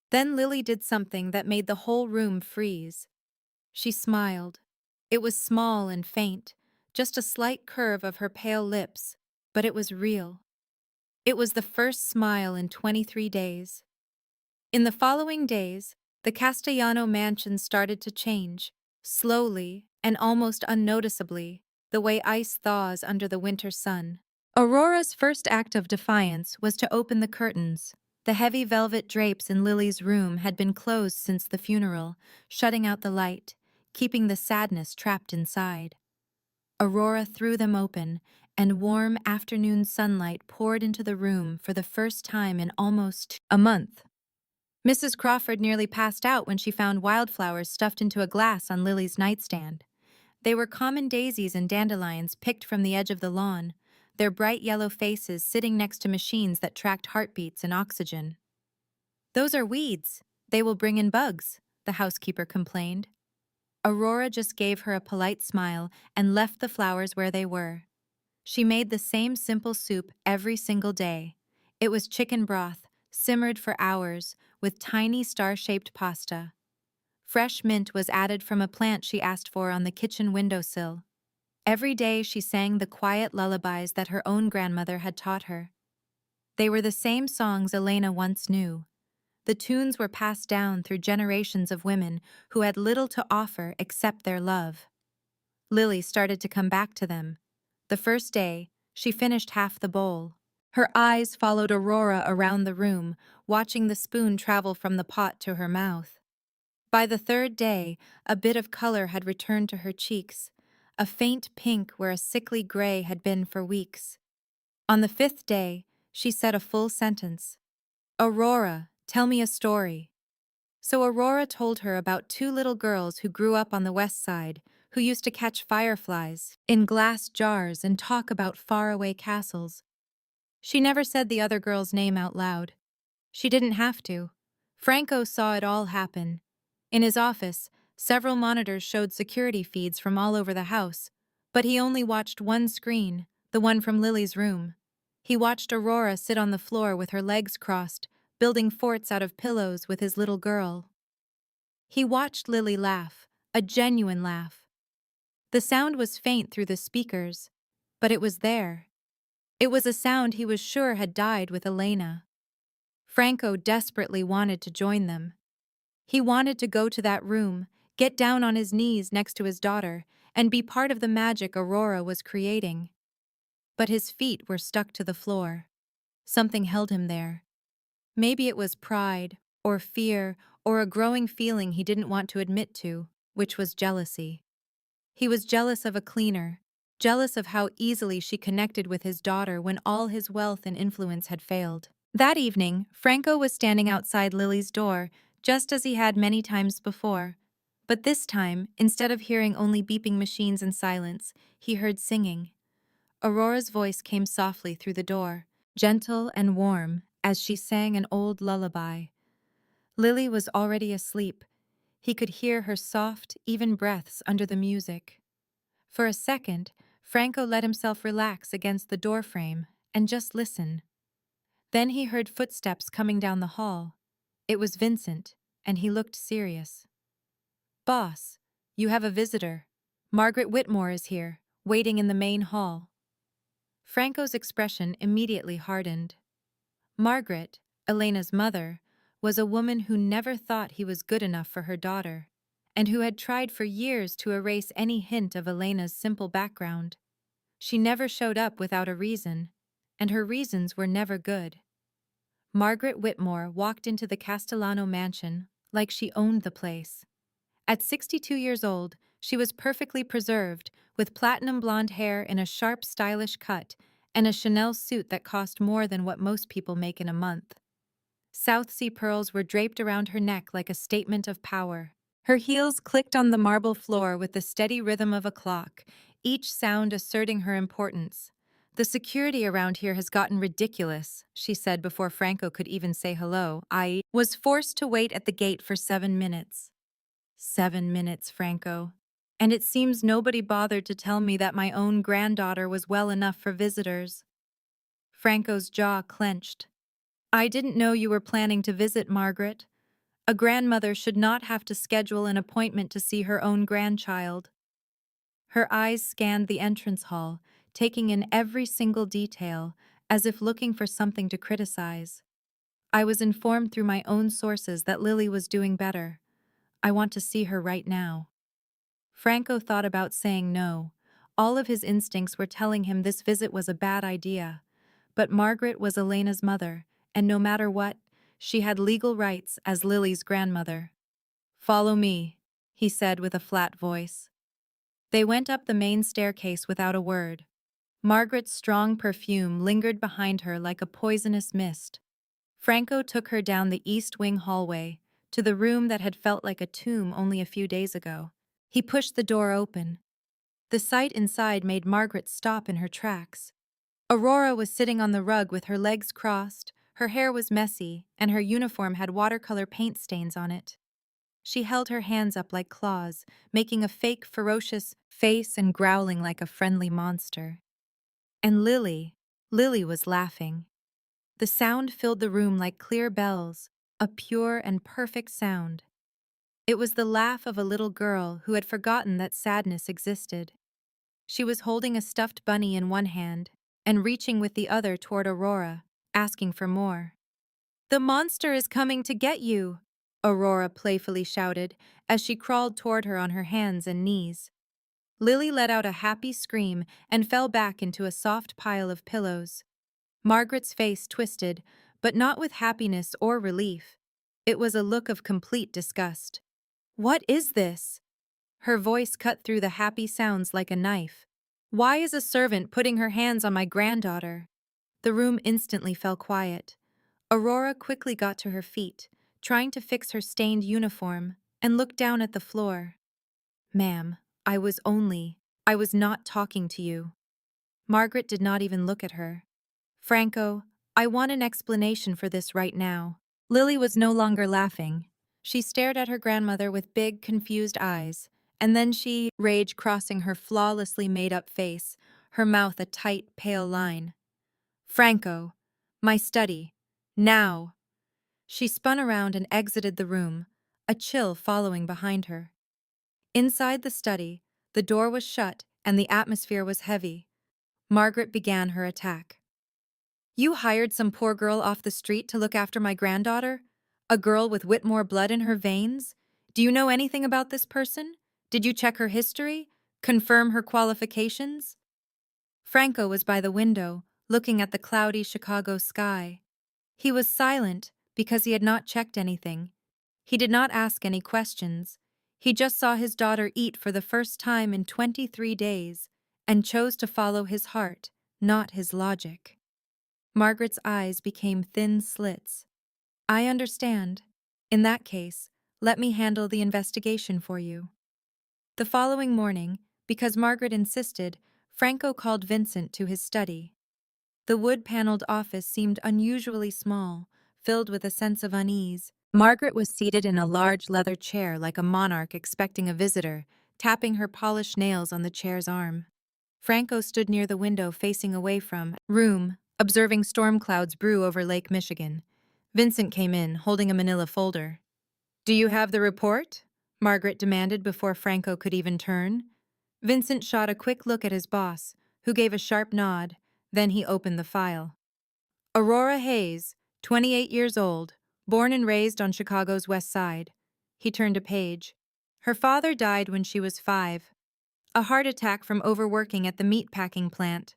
Speaker 2: Then Lily did something that made the whole room freeze. She smiled. It was small and faint, just a slight curve of her pale lips, but it was real. It was the first smile in 23 days. In the following days, the Castellano mansion started to change, slowly and almost unnoticeably, the way ice thaws under the winter sun. Aurora's first act of defiance was to open the curtains. The heavy velvet drapes in Lily's room had been closed since the funeral, shutting out the light, keeping the sadness trapped inside. Aurora threw them open, and warm afternoon sunlight poured into the room for the first time in almost a month. Mrs. Crawford nearly passed out when she found wildflowers stuffed into a glass on Lily's nightstand. They were common daisies and dandelions picked from the edge of the lawn, their bright yellow faces sitting next to machines that tracked heartbeats and oxygen. "Those are weeds. They will bring in bugs," the housekeeper complained. Aurora just gave her a polite smile and left the flowers where they were. She made the same simple soup every single day. It was chicken broth, simmered for hours, with tiny star-shaped pasta. Fresh mint was added from a plant she asked for on the kitchen windowsill. Every day she sang the quiet lullabies that her own grandmother had taught her. They were the same songs Elena once knew. The tunes were passed down through generations of women who had little to offer except their love. Lily started to come back to them. The first day, she finished half the bowl. Her eyes followed Aurora around the room, watching the spoon travel from the pot to her mouth. By the third day, a bit of color had returned to her cheeks, a faint pink where a sickly gray had been for weeks. On the fifth day, she said a full sentence. "Aurora, tell me a story." So Aurora told her about two little girls who grew up on the west side, who used to catch fireflies in glass jars and talk about faraway castles. She never said the other girl's name out loud. She didn't have to. Franco saw it all happen. In his office, several monitors showed security feeds from all over the house, but he only watched one screen, the one from Lily's room. He watched Aurora sit on the floor with her legs crossed, building forts out of pillows with his little girl. He watched Lily laugh, a genuine laugh. The sound was faint through the speakers, but it was there. It was a sound he was sure had died with Elena. Franco desperately wanted to join them. He wanted to go to that room, get down on his knees next to his daughter, and be part of the magic Aurora was creating. But his feet were stuck to the floor. Something held him there. Maybe it was pride, or fear, or a growing feeling he didn't want to admit to, which was jealousy. He was jealous of a cleaner, jealous of how easily she connected with his daughter when all his wealth and influence had failed. That evening, Franco was standing outside Lily's door, just as he had many times before. But this time, instead of hearing only beeping machines and silence, he heard singing. Aurora's voice came softly through the door, gentle and warm, as she sang an old lullaby. Lily was already asleep. He could hear her soft, even breaths under the music. For a second, Franco let himself relax against the doorframe and just listen. Then he heard footsteps coming down the hall. It was Vincent, and he looked serious. "Boss, you have a visitor. Margaret Whitmore is here, waiting in the main hall." Franco's expression immediately hardened. Margaret, Elena's mother, was a woman who never thought he was good enough for her daughter, and who had tried for years to erase any hint of Elena's simple background. She never showed up without a reason, and her reasons were never good. Margaret Whitmore walked into the Castellano mansion like she owned the place. At 62 years old, she was perfectly preserved, with platinum blonde hair in a sharp, stylish cut and a Chanel suit that cost more than what most people make in a month. South Sea pearls were draped around her neck like a statement of power. Her heels clicked on the marble floor with the steady rhythm of a clock, each sound asserting her importance. "The security around here has gotten ridiculous," she said before Franco could even say hello. "I was forced to wait at the gate for 7 minutes. 7 minutes, Franco. And it seems nobody bothered to tell me that my own granddaughter was well enough for visitors." Franco's jaw clenched. "I didn't know you were planning to visit, Margaret. A grandmother should not have to schedule an appointment to see her own grandchild." Her eyes scanned the entrance hall, taking in every single detail, as if looking for something to criticize. "I was informed through my own sources that Lily was doing better. I want to see her right now." Franco thought about saying no. All of his instincts were telling him this visit was a bad idea. But Margaret was Elena's mother, and no matter what, she had legal rights as Lily's grandmother. "Follow me," he said with a flat voice. They went up the main staircase without a word. Margaret's strong perfume lingered behind her like a poisonous mist. Franco took her down the east wing hallway, to the room that had felt like a tomb only a few days ago. He pushed the door open. The sight inside made Margaret stop in her tracks. Aurora was sitting on the rug with her legs crossed, her hair was messy, and her uniform had watercolor paint stains on it. She held her hands up like claws, making a fake, ferocious face and growling like a friendly monster. And Lily was laughing. The sound filled the room like clear bells, a pure and perfect sound. It was the laugh of a little girl who had forgotten that sadness existed. She was holding a stuffed bunny in one hand and reaching with the other toward Aurora, asking for more. "The monster is coming to get you," Aurora playfully shouted as she crawled toward her on her hands and knees. Lily let out a happy scream and fell back into a soft pile of pillows. Margaret's face twisted, but not with happiness or relief. It was a look of complete disgust. "What is this?" Her voice cut through the happy sounds like a knife. "Why is a servant putting her hands on my granddaughter?" The room instantly fell quiet. Aurora quickly got to her feet, trying to fix her stained uniform, and looked down at the floor. "Ma'am, I was not talking to you." Margaret did not even look at her. "Franco, I want an explanation for this right now." Lily was no longer laughing. She stared at her grandmother with big, confused eyes, and then rage crossing her flawlessly made-up face, her mouth a tight, pale line. "Franco, my study. Now!" She spun around and exited the room, a chill following behind her. Inside the study, the door was shut and the atmosphere was heavy. Margaret began her attack. "You hired some poor girl off the street to look after my granddaughter? A girl with Whitmore blood in her veins? Do you know anything about this person? Did you check her history? Confirm her qualifications?" Franco was by the window, looking at the cloudy Chicago sky. He was silent because he had not checked anything. He did not ask any questions. He just saw his daughter eat for the first time in 23 days and chose to follow his heart, not his logic. Margaret's eyes became thin slits. "I understand. In that case, let me handle the investigation for you." The following morning, because Margaret insisted, Franco called Vincent to his study. The wood-paneled office seemed unusually small, filled with a sense of unease. Margaret was seated in a large leather chair like a monarch expecting a visitor, tapping her polished nails on the chair's arm. Franco stood near the window facing away from room, observing storm clouds brew over Lake Michigan. Vincent came in, holding a manila folder. "Do you have the report?" Margaret demanded before Franco could even turn. Vincent shot a quick look at his boss, who gave a sharp nod. Then he opened the file. "Aurora Hayes, 28 years old, born and raised on Chicago's West Side." He turned a page. "Her father died when she was 5. A heart attack from overworking at the meatpacking plant.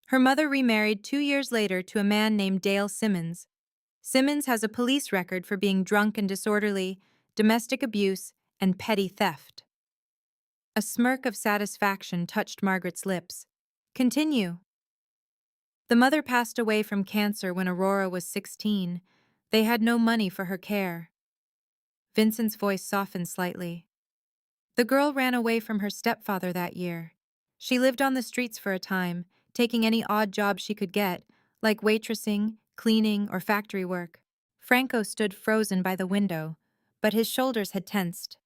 Speaker 2: Her mother remarried 2 years later to a man named Dale Simmons. Simmons has a police record for being drunk and disorderly, domestic abuse, and petty theft." A smirk of satisfaction touched Margaret's lips. "Continue." "The mother passed away from cancer when Aurora was 16. They had no money for her care." Vincent's voice softened slightly. "The girl ran away from her stepfather that year. She lived on the streets for a time, taking any odd job she could get, like waitressing, cleaning, or factory work." Franco stood frozen by the window, but his shoulders had tensed.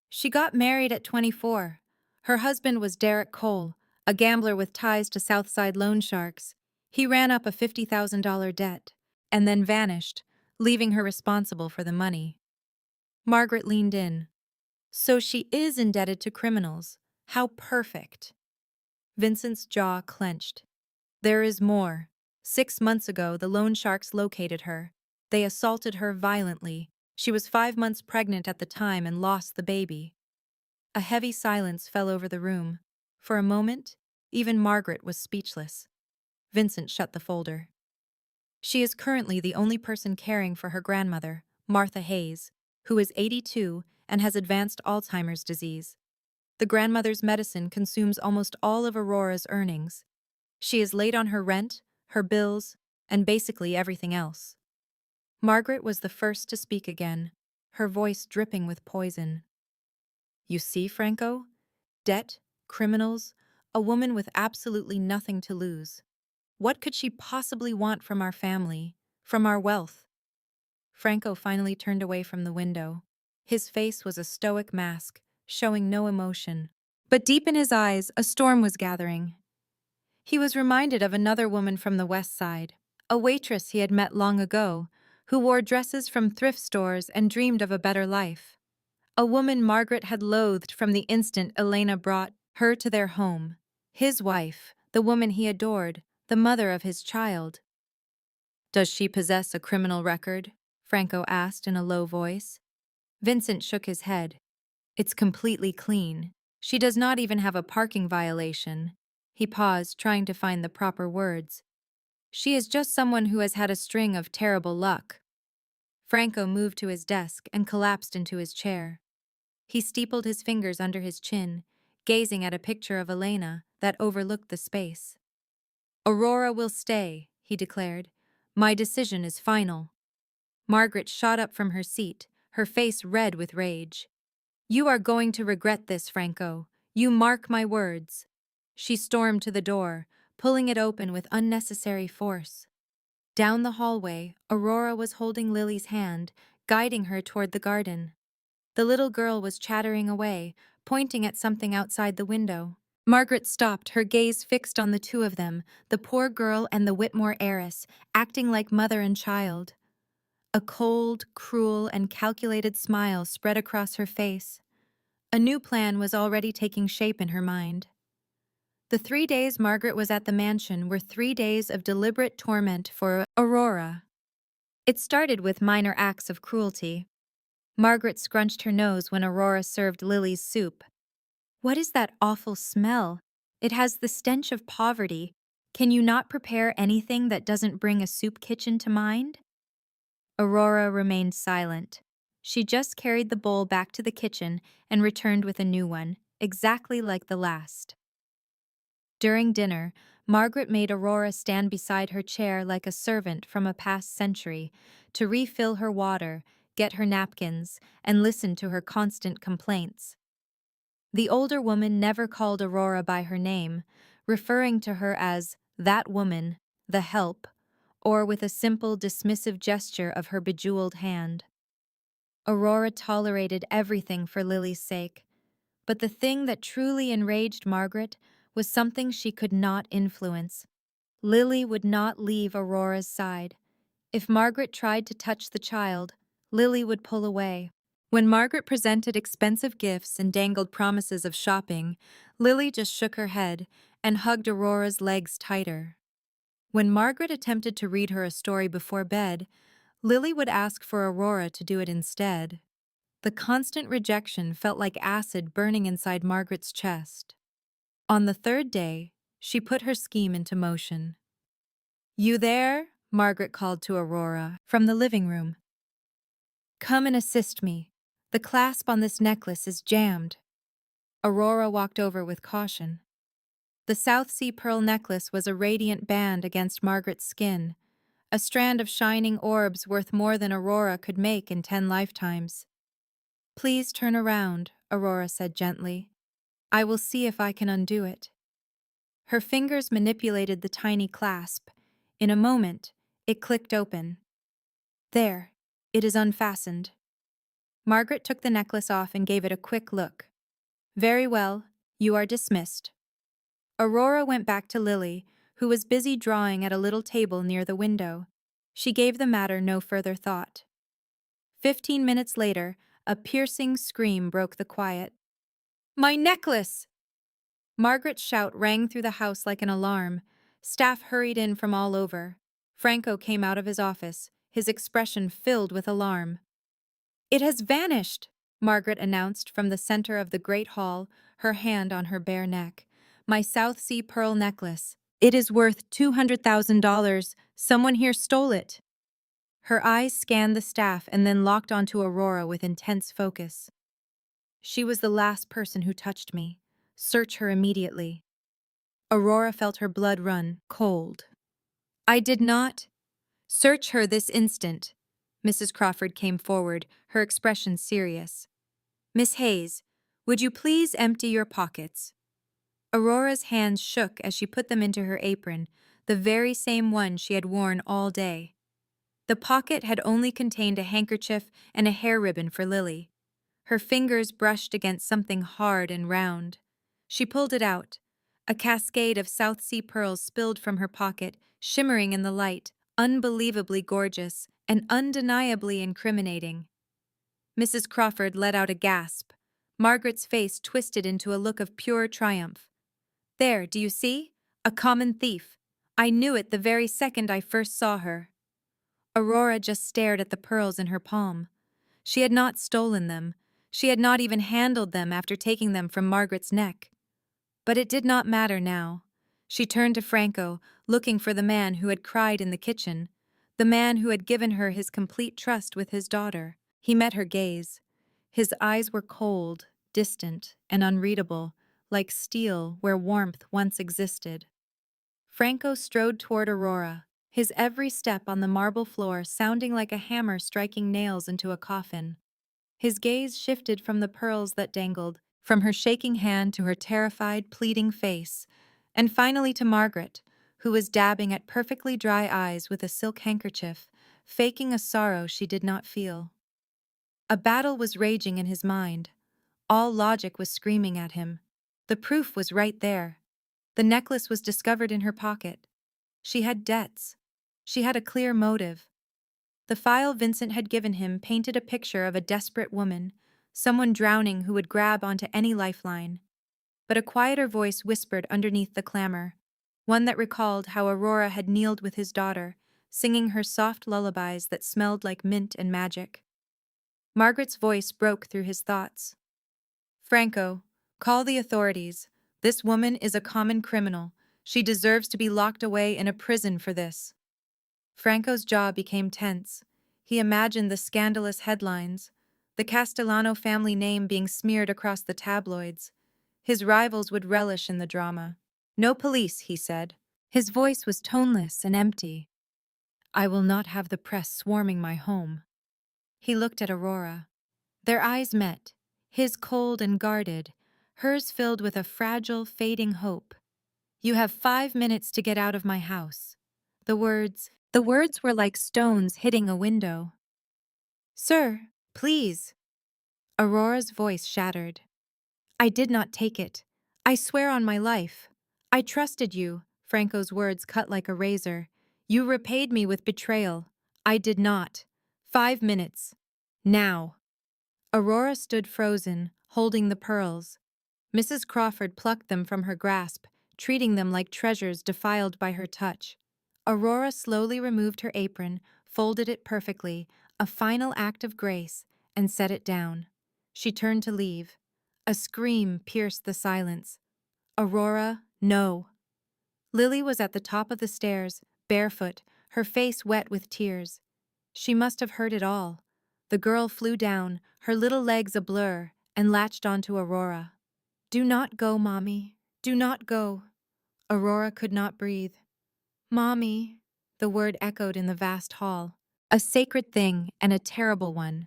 Speaker 2: "She got married at 24. Her husband was Derek Cole, a gambler with ties to Southside loan sharks. He ran up a $50,000 debt, and then vanished, leaving her responsible for the money." Margaret leaned in. "So she is indebted to criminals. How perfect." Vincent's jaw clenched. "There is more. 6 months ago, the loan sharks located her. They assaulted her violently. She was 5 months pregnant at the time and lost the baby." A heavy silence fell over the room. For a moment, even Margaret was speechless. Vincent shut the folder. "She is currently the only person caring for her grandmother, Martha Hayes, who is 82 and has advanced Alzheimer's disease. The grandmother's medicine consumes almost all of Aurora's earnings. She is late on her rent, her bills, and basically everything else. Margaret was the first to speak again, her voice dripping with poison. You see, Franco? Debt, criminals, a woman with absolutely nothing to lose. What could she possibly want from our family, from our wealth? Franco finally turned away from the window. His face was a stoic mask, showing no emotion. But deep in his eyes, a storm was gathering. He was reminded of another woman from the West Side, a waitress he had met long ago, who wore dresses from thrift stores and dreamed of a better life. A woman Margaret had loathed from the instant Elena brought her to their home. His wife, the woman he adored, the mother of his child. Does she possess a criminal record? Franco asked in a low voice. Vincent shook his head. It's completely clean. She does not even have a parking violation. He paused, trying to find the proper words. She is just someone who has had a string of terrible luck. Franco moved to his desk and collapsed into his chair. He steepled his fingers under his chin, gazing at a picture of Elena that overlooked the space. Aurora will stay, he declared. My decision is final. Margaret shot up from her seat, her face red with rage. You are going to regret this, Franco. You mark my words. She stormed to the door, pulling it open with unnecessary force. Down the hallway, Aurora was holding Lily's hand, guiding her toward the garden. The little girl was chattering away, pointing at something outside the window. Margaret stopped, her gaze fixed on the two of them, the poor girl and the Whitmore heiress, acting like mother and child. A cold, cruel, and calculated smile spread across her face. A new plan was already taking shape in her mind. The 3 days Margaret was at the mansion were 3 days of deliberate torment for Aurora. It started with minor acts of cruelty. Margaret scrunched her nose when Aurora served Lily's soup. What is that awful smell? It has the stench of poverty. Can you not prepare anything that doesn't bring a soup kitchen to mind? Aurora remained silent. She just carried the bowl back to the kitchen and returned with a new one, exactly like the last. During dinner, Margaret made Aurora stand beside her chair like a servant from a past century, to refill her water, get her napkins, and listen to her constant complaints. The older woman never called Aurora by her name, referring to her as that woman, the help, or with a simple dismissive gesture of her bejeweled hand. Aurora tolerated everything for Lily's sake, but the thing that truly enraged Margaret was something she could not influence. Lily would not leave Aurora's side. If Margaret tried to touch the child, Lily would pull away. When Margaret presented expensive gifts and dangled promises of shopping, Lily just shook her head and hugged Aurora's legs tighter. When Margaret attempted to read her a story before bed, Lily would ask for Aurora to do it instead. The constant rejection felt like acid burning inside Margaret's chest. On the third day, she put her scheme into motion. You there? Margaret called to Aurora from the living room. Come and assist me. The clasp on this necklace is jammed. Aurora walked over with caution. The South Sea pearl necklace was a radiant band against Margaret's skin, a strand of shining orbs worth more than Aurora could make in 10 lifetimes. Please turn around, Aurora said gently. I will see if I can undo it. Her fingers manipulated the tiny clasp. In a moment, it clicked open. There, it is unfastened. Margaret took the necklace off and gave it a quick look. Very well, you are dismissed. Aurora went back to Lily, who was busy drawing at a little table near the window. She gave the matter no further thought. 15 minutes later, a piercing scream broke the quiet. My necklace! Margaret's shout rang through the house like an alarm. Staff hurried in from all over. Franco came out of his office, his expression filled with alarm. It has vanished, Margaret announced from the center of the great hall, her hand on her bare neck. My South Sea pearl necklace. It is worth $200,000. Someone here stole it. Her eyes scanned the staff and then locked onto Aurora with intense focus. She was the last person who touched me. Search her immediately. Aurora felt her blood run cold. I did not. Search her this instant. Mrs. Crawford came forward, her expression serious. Miss Hayes, would you please empty your pockets? Aurora's hands shook as she put them into her apron, the very same one she had worn all day. The pocket had only contained a handkerchief and a hair ribbon for Lily. Her fingers brushed against something hard and round. She pulled it out. A cascade of South Sea pearls spilled from her pocket, shimmering in the light, unbelievably gorgeous and undeniably incriminating. Mrs. Crawford let out a gasp. Margaret's face twisted into a look of pure triumph. There, do you see? A common thief. I knew it the very second I first saw her. Aurora just stared at the pearls in her palm. She had not stolen them. She had not even handled them after taking them from Margaret's neck. But it did not matter now. She turned to Franco, looking for the man who had cried in the kitchen, the man who had given her his complete trust with his daughter. He met her gaze. His eyes were cold, distant, and unreadable, like steel where warmth once existed. Franco strode toward Aurora, his every step on the marble floor sounding like a hammer striking nails into a coffin. His gaze shifted from the pearls that dangled, from her shaking hand to her terrified, pleading face, and finally to Margaret, who was dabbing at perfectly dry eyes with a silk handkerchief, faking a sorrow she did not feel. A battle was raging in his mind. All logic was screaming at him. The proof was right there. The necklace was discovered in her pocket. She had debts. She had a clear motive. The file Vincent had given him painted a picture of a desperate woman, someone drowning who would grab onto any lifeline. But a quieter voice whispered underneath the clamor, one that recalled how Aurora had kneeled with his daughter, singing her soft lullabies that smelled like mint and magic. Margaret's voice broke through his thoughts. Franco, call the authorities. This woman is a common criminal. She deserves to be locked away in a prison for this. Franco's jaw became tense. He imagined the scandalous headlines, the Castellano family name being smeared across the tabloids. His rivals would relish in the drama. No police, he said. His voice was toneless and empty. I will not have the press swarming my home. He looked at Aurora. Their eyes met, his cold and guarded, hers filled with a fragile, fading hope. You have 5 minutes to get out of my house. The words were like stones hitting a window. Sir, please. Aurora's voice shattered. I did not take it. I swear on my life. I trusted you, Franco's words cut like a razor. You repaid me with betrayal. I did not. 5 minutes. Now. Aurora stood frozen, holding the pearls. Mrs. Crawford plucked them from her grasp, treating them like treasures defiled by her touch. Aurora slowly removed her apron, folded it perfectly, a final act of grace, and set it down. She turned to leave. A scream pierced the silence. Aurora, no. Lily was at the top of the stairs, barefoot, her face wet with tears. She must have heard it all. The girl flew down, her little legs a blur, and latched onto Aurora. Do not go, Mommy. Do not go. Aurora could not breathe. Mommy, the word echoed in the vast hall. A sacred thing and a terrible one.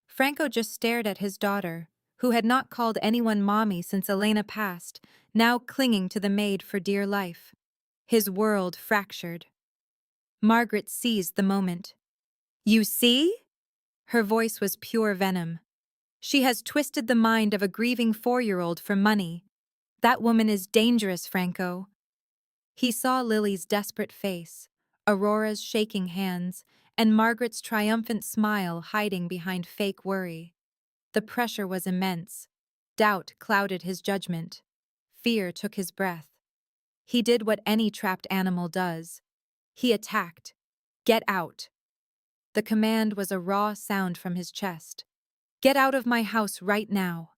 Speaker 2: Franco just stared at his daughter, who had not called anyone Mommy since Elena passed, now clinging to the maid for dear life. His world fractured. Margaret seized the moment. You see? Her voice was pure venom. She has twisted the mind of a grieving 4-year-old for money. That woman is dangerous, Franco. He saw Lily's desperate face, Aurora's shaking hands, and Margaret's triumphant smile hiding behind fake worry. The pressure was immense. Doubt clouded his judgment. Fear took his breath. He did what any trapped animal does. He attacked. Get out. The command was a raw sound from his chest. Get out of my house right now.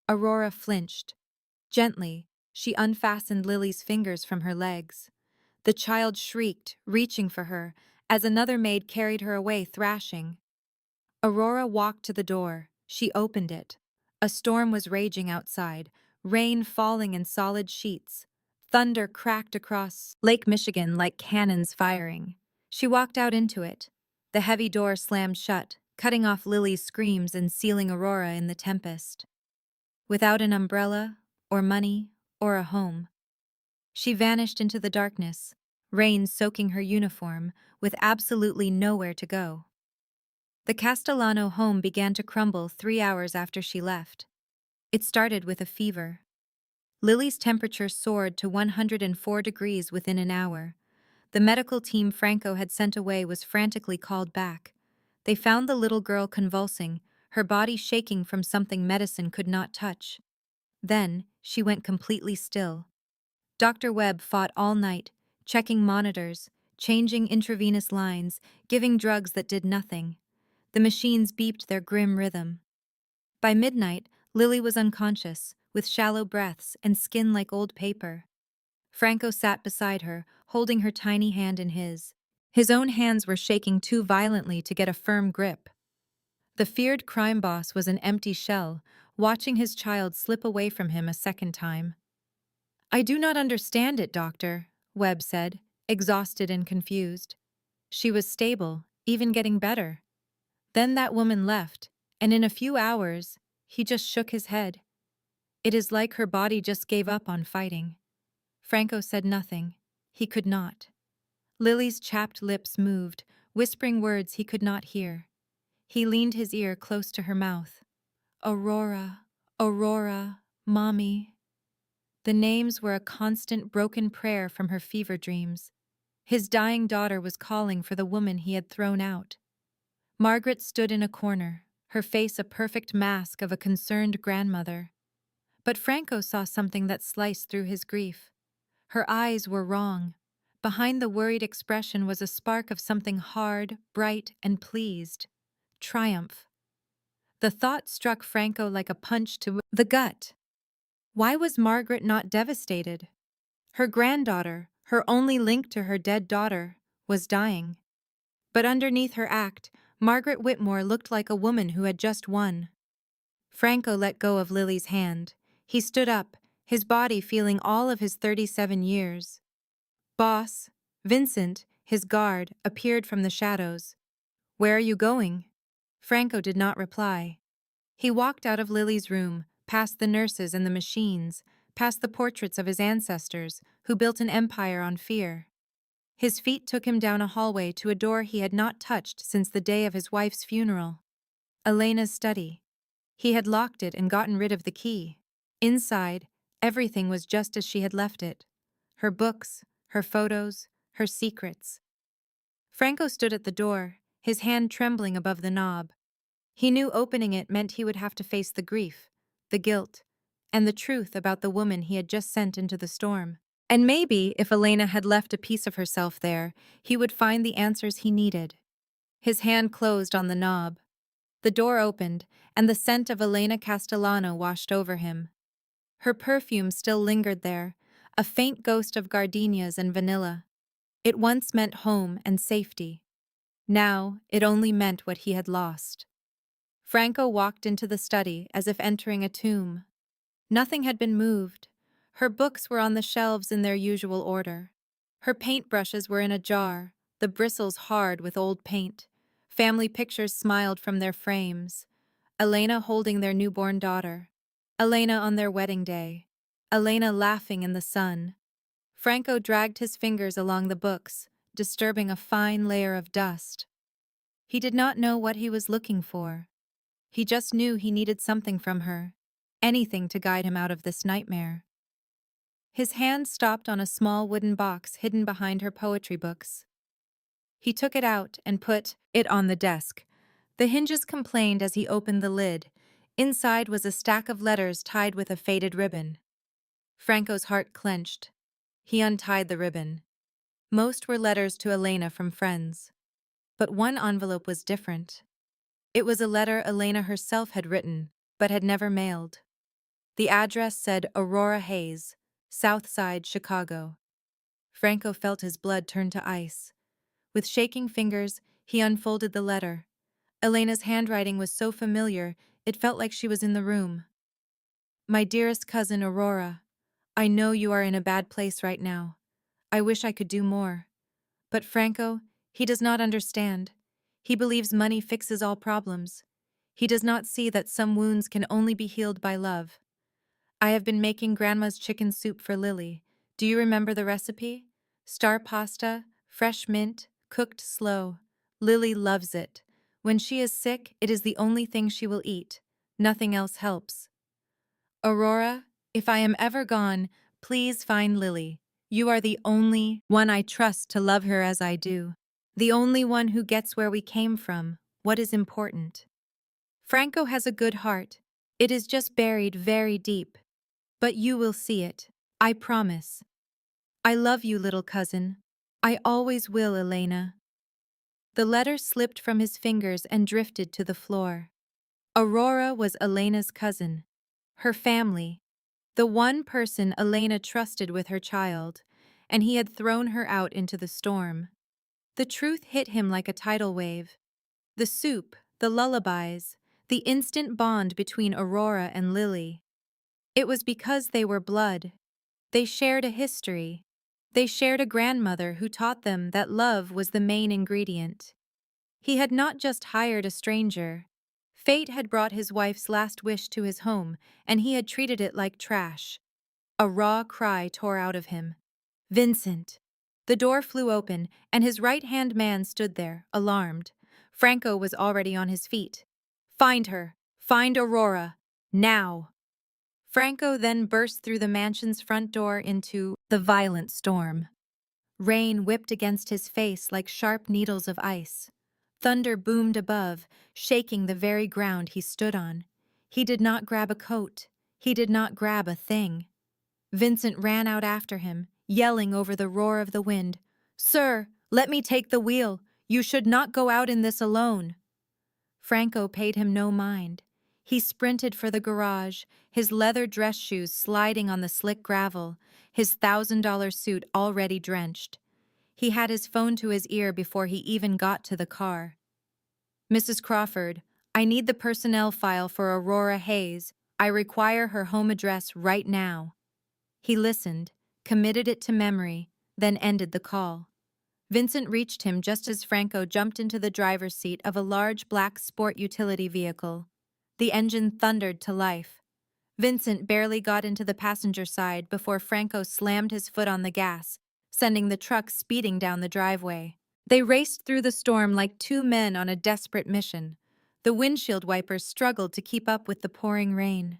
Speaker 2: Aurora flinched. Gently, she unfastened Lily's fingers from her legs. The child shrieked, reaching for her, as another maid carried her away thrashing. Aurora walked to the door. She opened it. A storm was raging outside, rain falling in solid sheets. Thunder cracked across Lake Michigan like cannons firing. She walked out into it. The heavy door slammed shut, cutting off Lily's screams and sealing Aurora in the tempest. Without an umbrella, or money, or a home, she vanished into the darkness, rain soaking her uniform, with absolutely nowhere to go. The Castellano home began to crumble 3 hours after she left. It started with a fever. Lily's temperature soared to 104 degrees within an hour. The medical team Franco had sent away was frantically called back. They found the little girl convulsing, her body shaking from something medicine could not touch. Then, she went completely still. Dr. Webb fought all night, checking monitors, changing intravenous lines, giving drugs that did nothing. The machines beeped their grim rhythm. By midnight, Lily was unconscious, with shallow breaths and skin like old paper. Franco sat beside her, holding her tiny hand in his. His own hands were shaking too violently to get a firm grip. The feared crime boss was an empty shell, watching his child slip away from him a second time. "I do not understand it, Doctor," Webb said, exhausted and confused. "She was stable, even getting better. Then that woman left, and in a few hours, he just shook his head. It is like her body just gave up on fighting." Franco said nothing. He could not. Lily's chapped lips moved, whispering words he could not hear. He leaned his ear close to her mouth. "Aurora, Aurora, Mommy." The names were a constant broken prayer from her fever dreams. His dying daughter was calling for the woman he had thrown out. Margaret stood in a corner, her face a perfect mask of a concerned grandmother. But Franco saw something that sliced through his grief. Her eyes were wrong. Behind the worried expression was a spark of something hard, bright, and pleased. Triumph. The thought struck Franco like a punch to the gut. Why was Margaret not devastated? Her granddaughter, her only link to her dead daughter, was dying. But underneath her act, Margaret Whitmore looked like a woman who had just won. Franco let go of Lily's hand. He stood up, his body feeling all of his 37 years. Boss, Vincent, his guard, appeared from the shadows. "Where are you going?" Franco did not reply. He walked out of Lily's room, past the nurses and the machines, past the portraits of his ancestors, who built an empire on fear. His feet took him down a hallway to a door he had not touched since the day of his wife's funeral. Elena's study. He had locked it and gotten rid of the key. Inside, everything was just as she had left it. Her books, her photos, her secrets. Franco stood at the door, his hand trembling above the knob. He knew opening it meant he would have to face the grief, the guilt, and the truth about the woman he had just sent into the storm. And maybe, if Elena had left a piece of herself there, he would find the answers he needed. His hand closed on the knob. The door opened, and the scent of Elena Castellano washed over him. Her perfume still lingered there, a faint ghost of gardenias and vanilla. It once meant home and safety. Now, it only meant what he had lost. Franco walked into the study as if entering a tomb. Nothing had been moved. Her books were on the shelves in their usual order. Her paintbrushes were in a jar, the bristles hard with old paint. Family pictures smiled from their frames. Elena holding their newborn daughter. Elena on their wedding day. Elena laughing in the sun. Franco dragged his fingers along the books, disturbing a fine layer of dust. He did not know what he was looking for. He just knew he needed something from her, anything to guide him out of this nightmare. His hand stopped on a small wooden box hidden behind her poetry books. He took it out and put it on the desk. The hinges complained as he opened the lid. Inside was a stack of letters tied with a faded ribbon. Franco's heart clenched. He untied the ribbon. Most were letters to Elena from friends. But one envelope was different. It was a letter Elena herself had written, but had never mailed. The address said Aurora Hayes, South Side, Chicago. Franco felt his blood turn to ice. With shaking fingers, he unfolded the letter. Elena's handwriting was so familiar, it felt like she was in the room. "My dearest cousin Aurora, I know you are in a bad place right now. I wish I could do more. But Franco, he does not understand. He believes money fixes all problems. He does not see that some wounds can only be healed by love. I have been making Grandma's chicken soup for Lily. Do you remember the recipe? Star pasta, fresh mint, cooked slow. Lily loves it. When she is sick, it is the only thing she will eat. Nothing else helps. Aurora, if I am ever gone, please find Lily. You are the only one I trust to love her as I do. The only one who gets where we came from, what is important. Franco has a good heart. It is just buried very deep. But you will see it. I promise. I love you, little cousin. I always will, Elena. The letter slipped from his fingers and drifted to the floor. Aurora was Elena's cousin. Her family. The one person Elena trusted with her child, and he had thrown her out into the storm. The truth hit him like a tidal wave. The soup, the lullabies, the instant bond between Aurora and Lily. It was because they were blood. They shared a history. They shared a grandmother who taught them that love was the main ingredient. He had not just hired a stranger. Fate had brought his wife's last wish to his home, and he had treated it like trash. A raw cry tore out of him. Vincent! The door flew open, and his right-hand man stood there, alarmed. Franco was already on his feet. Find her! Find Aurora! Now! Franco then burst through the mansion's front door into the violent storm. Rain whipped against his face like sharp needles of ice. Thunder boomed above, shaking the very ground he stood on. He did not grab a coat. He did not grab a thing. Vincent ran out after him, yelling over the roar of the wind, "Sir, let me take the wheel. You should not go out in this alone." Franco paid him no mind. He sprinted for the garage, his leather dress shoes sliding on the slick gravel, his $1,000 suit already drenched. He had his phone to his ear before he even got to the car. "Mrs. Crawford, I need the personnel file for Aurora Hayes. I require her home address right now." He listened, committed it to memory, then ended the call. Vincent reached him just as Franco jumped into the driver's seat of a large black sport utility vehicle. The engine thundered to life. Vincent barely got into the passenger side before Franco slammed his foot on the gas, sending the truck speeding down the driveway. They raced through the storm like two men on a desperate mission. The windshield wipers struggled to keep up with the pouring rain.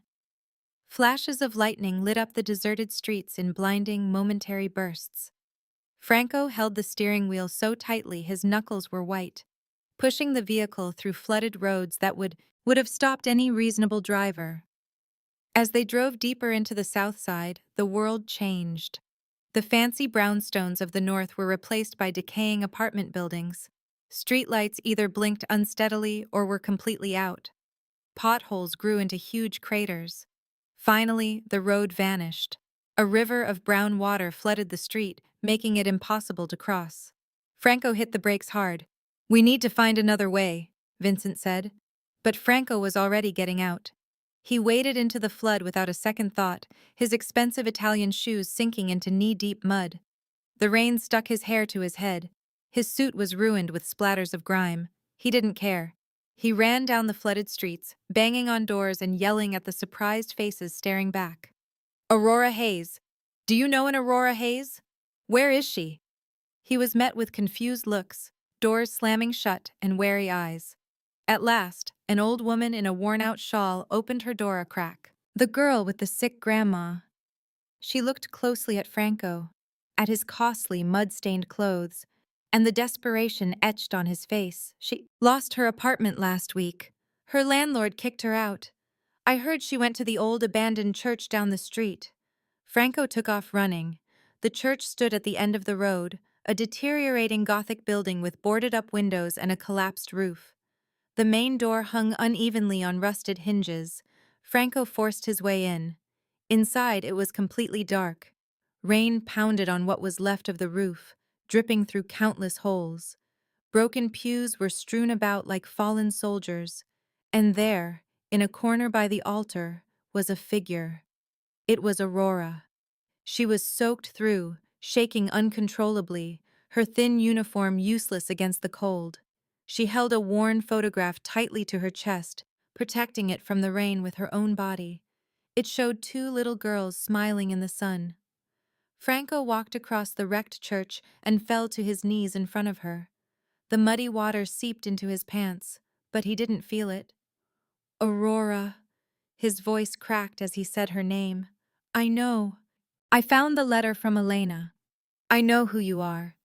Speaker 2: Flashes of lightning lit up the deserted streets in blinding, momentary bursts. Franco held the steering wheel so tightly his knuckles were white, pushing the vehicle through flooded roads that would have stopped any reasonable driver. As they drove deeper into the south side, the world changed. The fancy brownstones of the north were replaced by decaying apartment buildings. Streetlights either blinked unsteadily or were completely out. Potholes grew into huge craters. Finally, the road vanished. A river of brown water flooded the street, making it impossible to cross. Franco hit the brakes hard. "We need to find another way," Vincent said. But Franco was already getting out. He waded into the flood without a second thought, his expensive Italian shoes sinking into knee-deep mud. The rain stuck his hair to his head. His suit was ruined with splatters of grime. He didn't care. He ran down the flooded streets, banging on doors and yelling at the surprised faces staring back. "Aurora Hayes. Do you know an Aurora Hayes? Where is she?" He was met with confused looks, doors slamming shut, and wary eyes. At last, an old woman in a worn-out shawl opened her door a crack. "The girl with the sick grandma." She looked closely at Franco, at his costly, mud-stained clothes, and the desperation etched on his face. "She lost her apartment last week. Her landlord kicked her out. I heard she went to the old abandoned church down the street." Franco took off running. The church stood at the end of the road, a deteriorating Gothic building with boarded-up windows and a collapsed roof. The main door hung unevenly on rusted hinges. Franco forced his way in. Inside, it was completely dark. Rain pounded on what was left of the roof, dripping through countless holes. Broken pews were strewn about like fallen soldiers, and there, in a corner by the altar, was a figure. It was Aurora. She was soaked through, shaking uncontrollably, her thin uniform useless against the cold. She held a worn photograph tightly to her chest, protecting it from the rain with her own body. It showed two little girls smiling in the sun. Franco walked across the wrecked church and fell to his knees in front of her. The muddy water seeped into his pants, but he didn't feel it. Aurora. His voice cracked as he said her name. I know. I found the letter from Elena. I know who you are.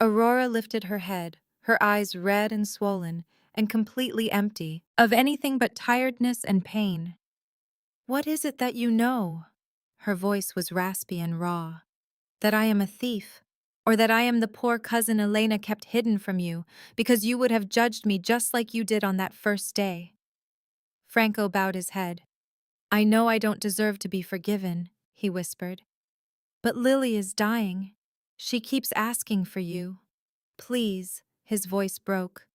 Speaker 2: Aurora lifted her head, her eyes red and swollen, and completely empty of anything but tiredness and pain. What is it that you know? Her voice was raspy and raw. That I am a thief, or that I am the poor cousin Elena kept hidden from you, because you would have judged me just like you did on that first day. Franco bowed his head. I know I don't deserve to be forgiven, he whispered. But Lily is dying. She keeps asking for you. Please, his voice broke.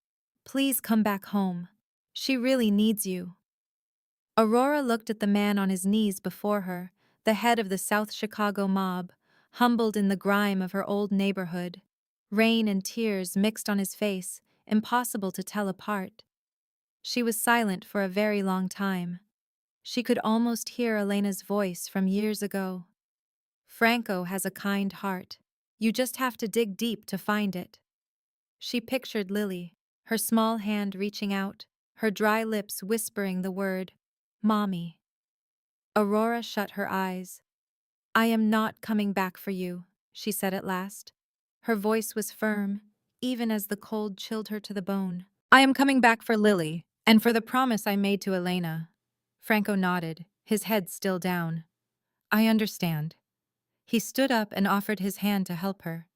Speaker 2: Please come back home. She really needs you. Aurora looked at the man on his knees before her, the head of the South Chicago mob, humbled in the grime of her old neighborhood. Rain and tears mixed on his face, impossible to tell apart. She was silent for a very long time. She could almost hear Elena's voice from years ago. Franco has a kind heart. You just have to dig deep to find it. She pictured Lily, her small hand reaching out, her dry lips whispering the word, Mommy. Aurora shut her eyes. I am not coming back for you, she said at last. Her voice was firm, even as the cold chilled her to the bone. I am coming back for Lily, and for the promise I made to Elena. Franco nodded, his head still down. I understand. He stood up and offered his hand to help her.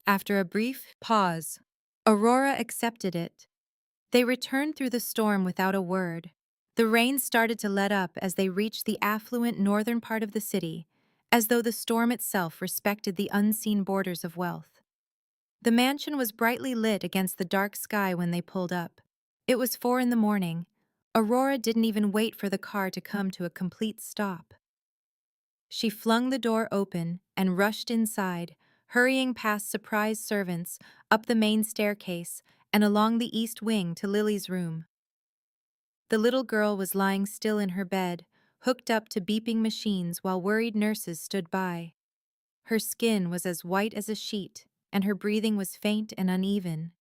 Speaker 2: After a brief pause, Aurora accepted it. They returned through the storm without a word. The rain started to let up as they reached the affluent northern part of the city, as though the storm itself respected the unseen borders of wealth. The mansion was brightly lit against the dark sky when they pulled up. It was 4 in the morning. Aurora didn't even wait for the car to come to a complete stop. She flung the door open and rushed inside, hurrying past surprised servants, up the main staircase, and along the east wing to Lily's room. The little girl was lying still in her bed, hooked up to beeping machines while worried nurses stood by. Her skin was as white as a sheet, and her breathing was faint and uneven.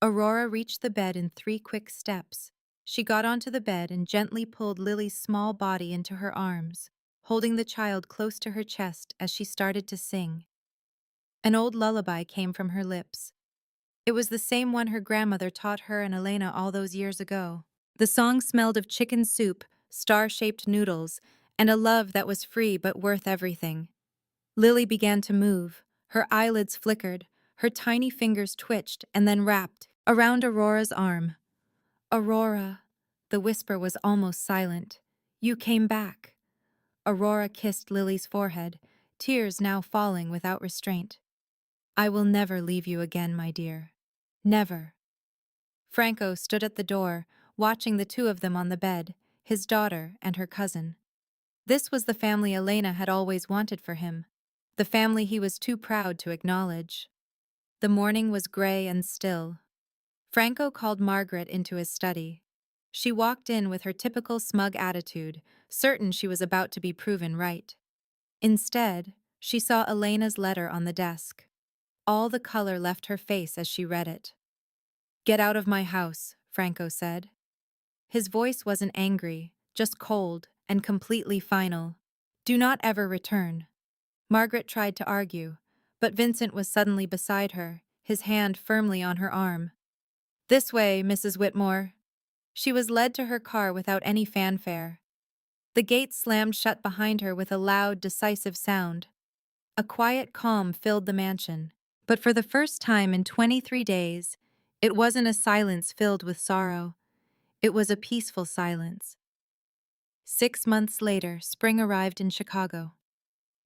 Speaker 2: Aurora reached the bed in 3 quick steps. She got onto the bed and gently pulled Lily's small body into her arms, holding the child close to her chest as she started to sing. An old lullaby came from her lips. It was the same one her grandmother taught her and Elena all those years ago. The song smelled of chicken soup, star-shaped noodles, and a love that was free but worth everything. Lily began to move. Her eyelids flickered, her tiny fingers twitched and then wrapped around Aurora's arm. Aurora, the whisper was almost silent. You came back. Aurora kissed Lily's forehead, tears now falling without restraint. I will never leave you again, my dear. Never. Franco stood at the door, watching the two of them on the bed, his daughter and her cousin. This was the family Elena had always wanted for him, the family he was too proud to acknowledge. The morning was gray and still. Franco called Margaret into his study. She walked in with her typical smug attitude, certain she was about to be proven right. Instead, she saw Elena's letter on the desk. All the color left her face as she read it. Get out of my house, Franco said. His voice wasn't angry, just cold and completely final. Do not ever return. Margaret tried to argue, but Vincent was suddenly beside her, his hand firmly on her arm. This way, Mrs. Whitmore. She was led to her car without any fanfare. The gate slammed shut behind her with a loud, decisive sound. A quiet calm filled the mansion, but for the first time in 23 days, it wasn't a silence filled with sorrow. It was a peaceful silence. 6 months later, spring arrived in Chicago.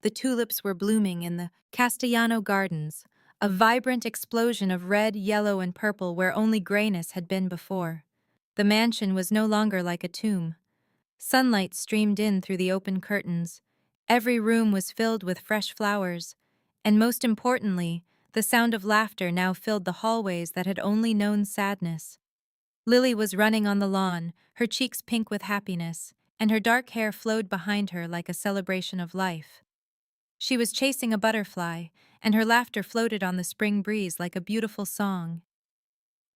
Speaker 2: The tulips were blooming in the Castellano Gardens, a vibrant explosion of red, yellow, and purple where only grayness had been before. The mansion was no longer like a tomb. Sunlight streamed in through the open curtains. Every room was filled with fresh flowers, and most importantly, the sound of laughter now filled the hallways that had only known sadness. Lily was running on the lawn, her cheeks pink with happiness, and her dark hair flowed behind her like a celebration of life. She was chasing a butterfly, and her laughter floated on the spring breeze like a beautiful song.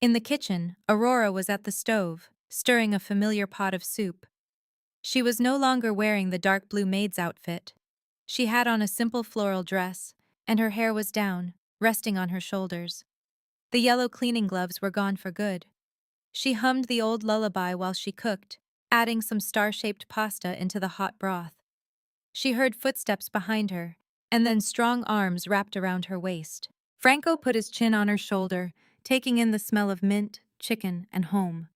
Speaker 2: In the kitchen, Aurora was at the stove, stirring a familiar pot of soup. She was no longer wearing the dark blue maid's outfit. She had on a simple floral dress, and her hair was down, resting on her shoulders. The yellow cleaning gloves were gone for good. She hummed the old lullaby while she cooked, adding some star-shaped pasta into the hot broth. She heard footsteps behind her, and then strong arms wrapped around her waist. Franco put his chin on her shoulder, taking in the smell of mint, chicken, and home.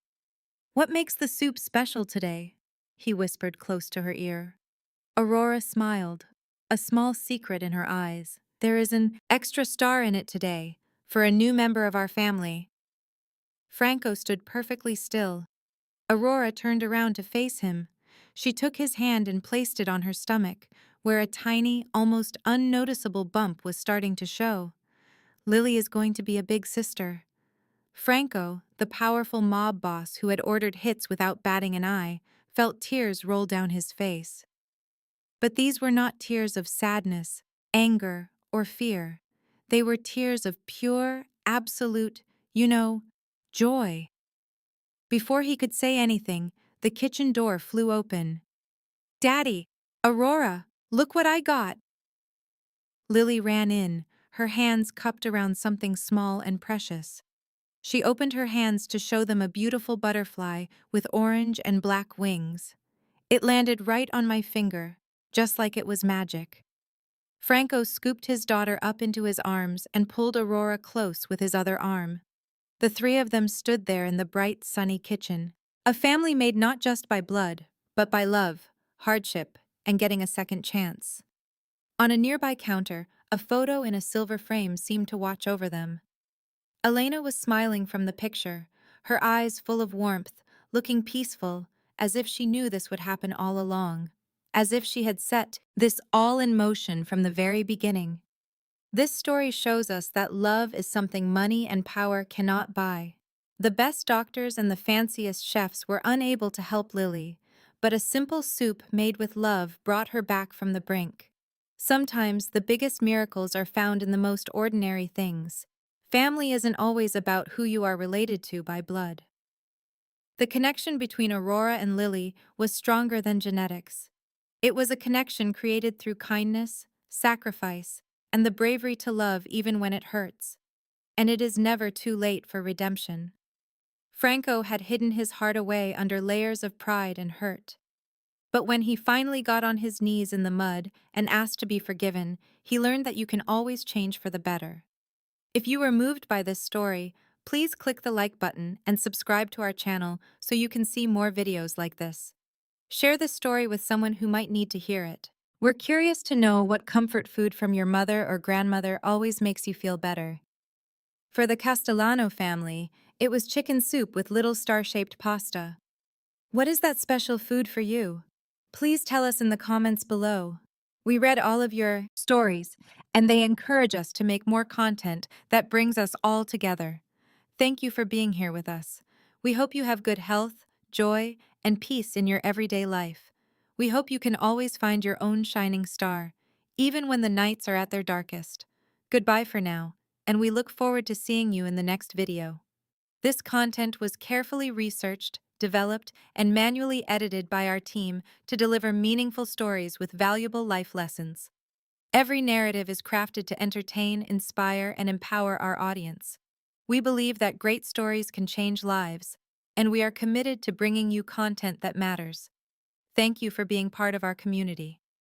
Speaker 2: "What makes the soup special today?" he whispered close to her ear. Aurora smiled, a small secret in her eyes. "There is an extra star in it today, for a new member of our family." Franco stood perfectly still. Aurora turned around to face him. She took his hand and placed it on her stomach, where a tiny, almost unnoticeable bump was starting to show. Lily is going to be a big sister. Franco, the powerful mob boss who had ordered hits without batting an eye, felt tears roll down his face. But these were not tears of sadness, anger, or fear. They were tears of pure, absolute, joy. Before he could say anything, the kitchen door flew open. "Daddy! Aurora! Look what I got!" Lily ran in, her hands cupped around something small and precious. She opened her hands to show them a beautiful butterfly with orange and black wings. It landed right on my finger, just like it was magic. Franco scooped his daughter up into his arms and pulled Aurora close with his other arm. The three of them stood there in the bright, sunny kitchen. A family made not just by blood, but by love, hardship, and getting a second chance. On a nearby counter, a photo in a silver frame seemed to watch over them. Elena was smiling from the picture, her eyes full of warmth, looking peaceful, as if she knew this would happen all along, as if she had set this all in motion from the very beginning. This story shows us that love is something money and power cannot buy. The best doctors and the fanciest chefs were unable to help Lily, but a simple soup made with love brought her back from the brink. Sometimes the biggest miracles are found in the most ordinary things. Family isn't always about who you are related to by blood. The connection between Aurora and Lily was stronger than genetics. It was a connection created through kindness, sacrifice, and the bravery to love even when it hurts. And it is never too late for redemption. Franco had hidden his heart away under layers of pride and hurt. But when he finally got on his knees in the mud and asked to be forgiven, he learned that you can always change for the better. If you were moved by this story, please click the like button and subscribe to our channel so you can see more videos like this. Share this story with someone who might need to hear it. We're curious to know what comfort food from your mother or grandmother always makes you feel better. For the Castellano family, it was chicken soup with little star-shaped pasta. What is that special food for you? Please tell us in the comments below. We read all of your stories, and they encourage us to make more content that brings us all together. Thank you for being here with us. We hope you have good health, joy, and peace in your everyday life. We hope you can always find your own shining star, even when the nights are at their darkest. Goodbye for now, and we look forward to seeing you in the next video. This content was carefully researched, developed, and manually edited by our team to deliver meaningful stories with valuable life lessons. Every narrative is crafted to entertain, inspire, and empower our audience. We believe that great stories can change lives, and we are committed to bringing you content that matters. Thank you for being part of our community.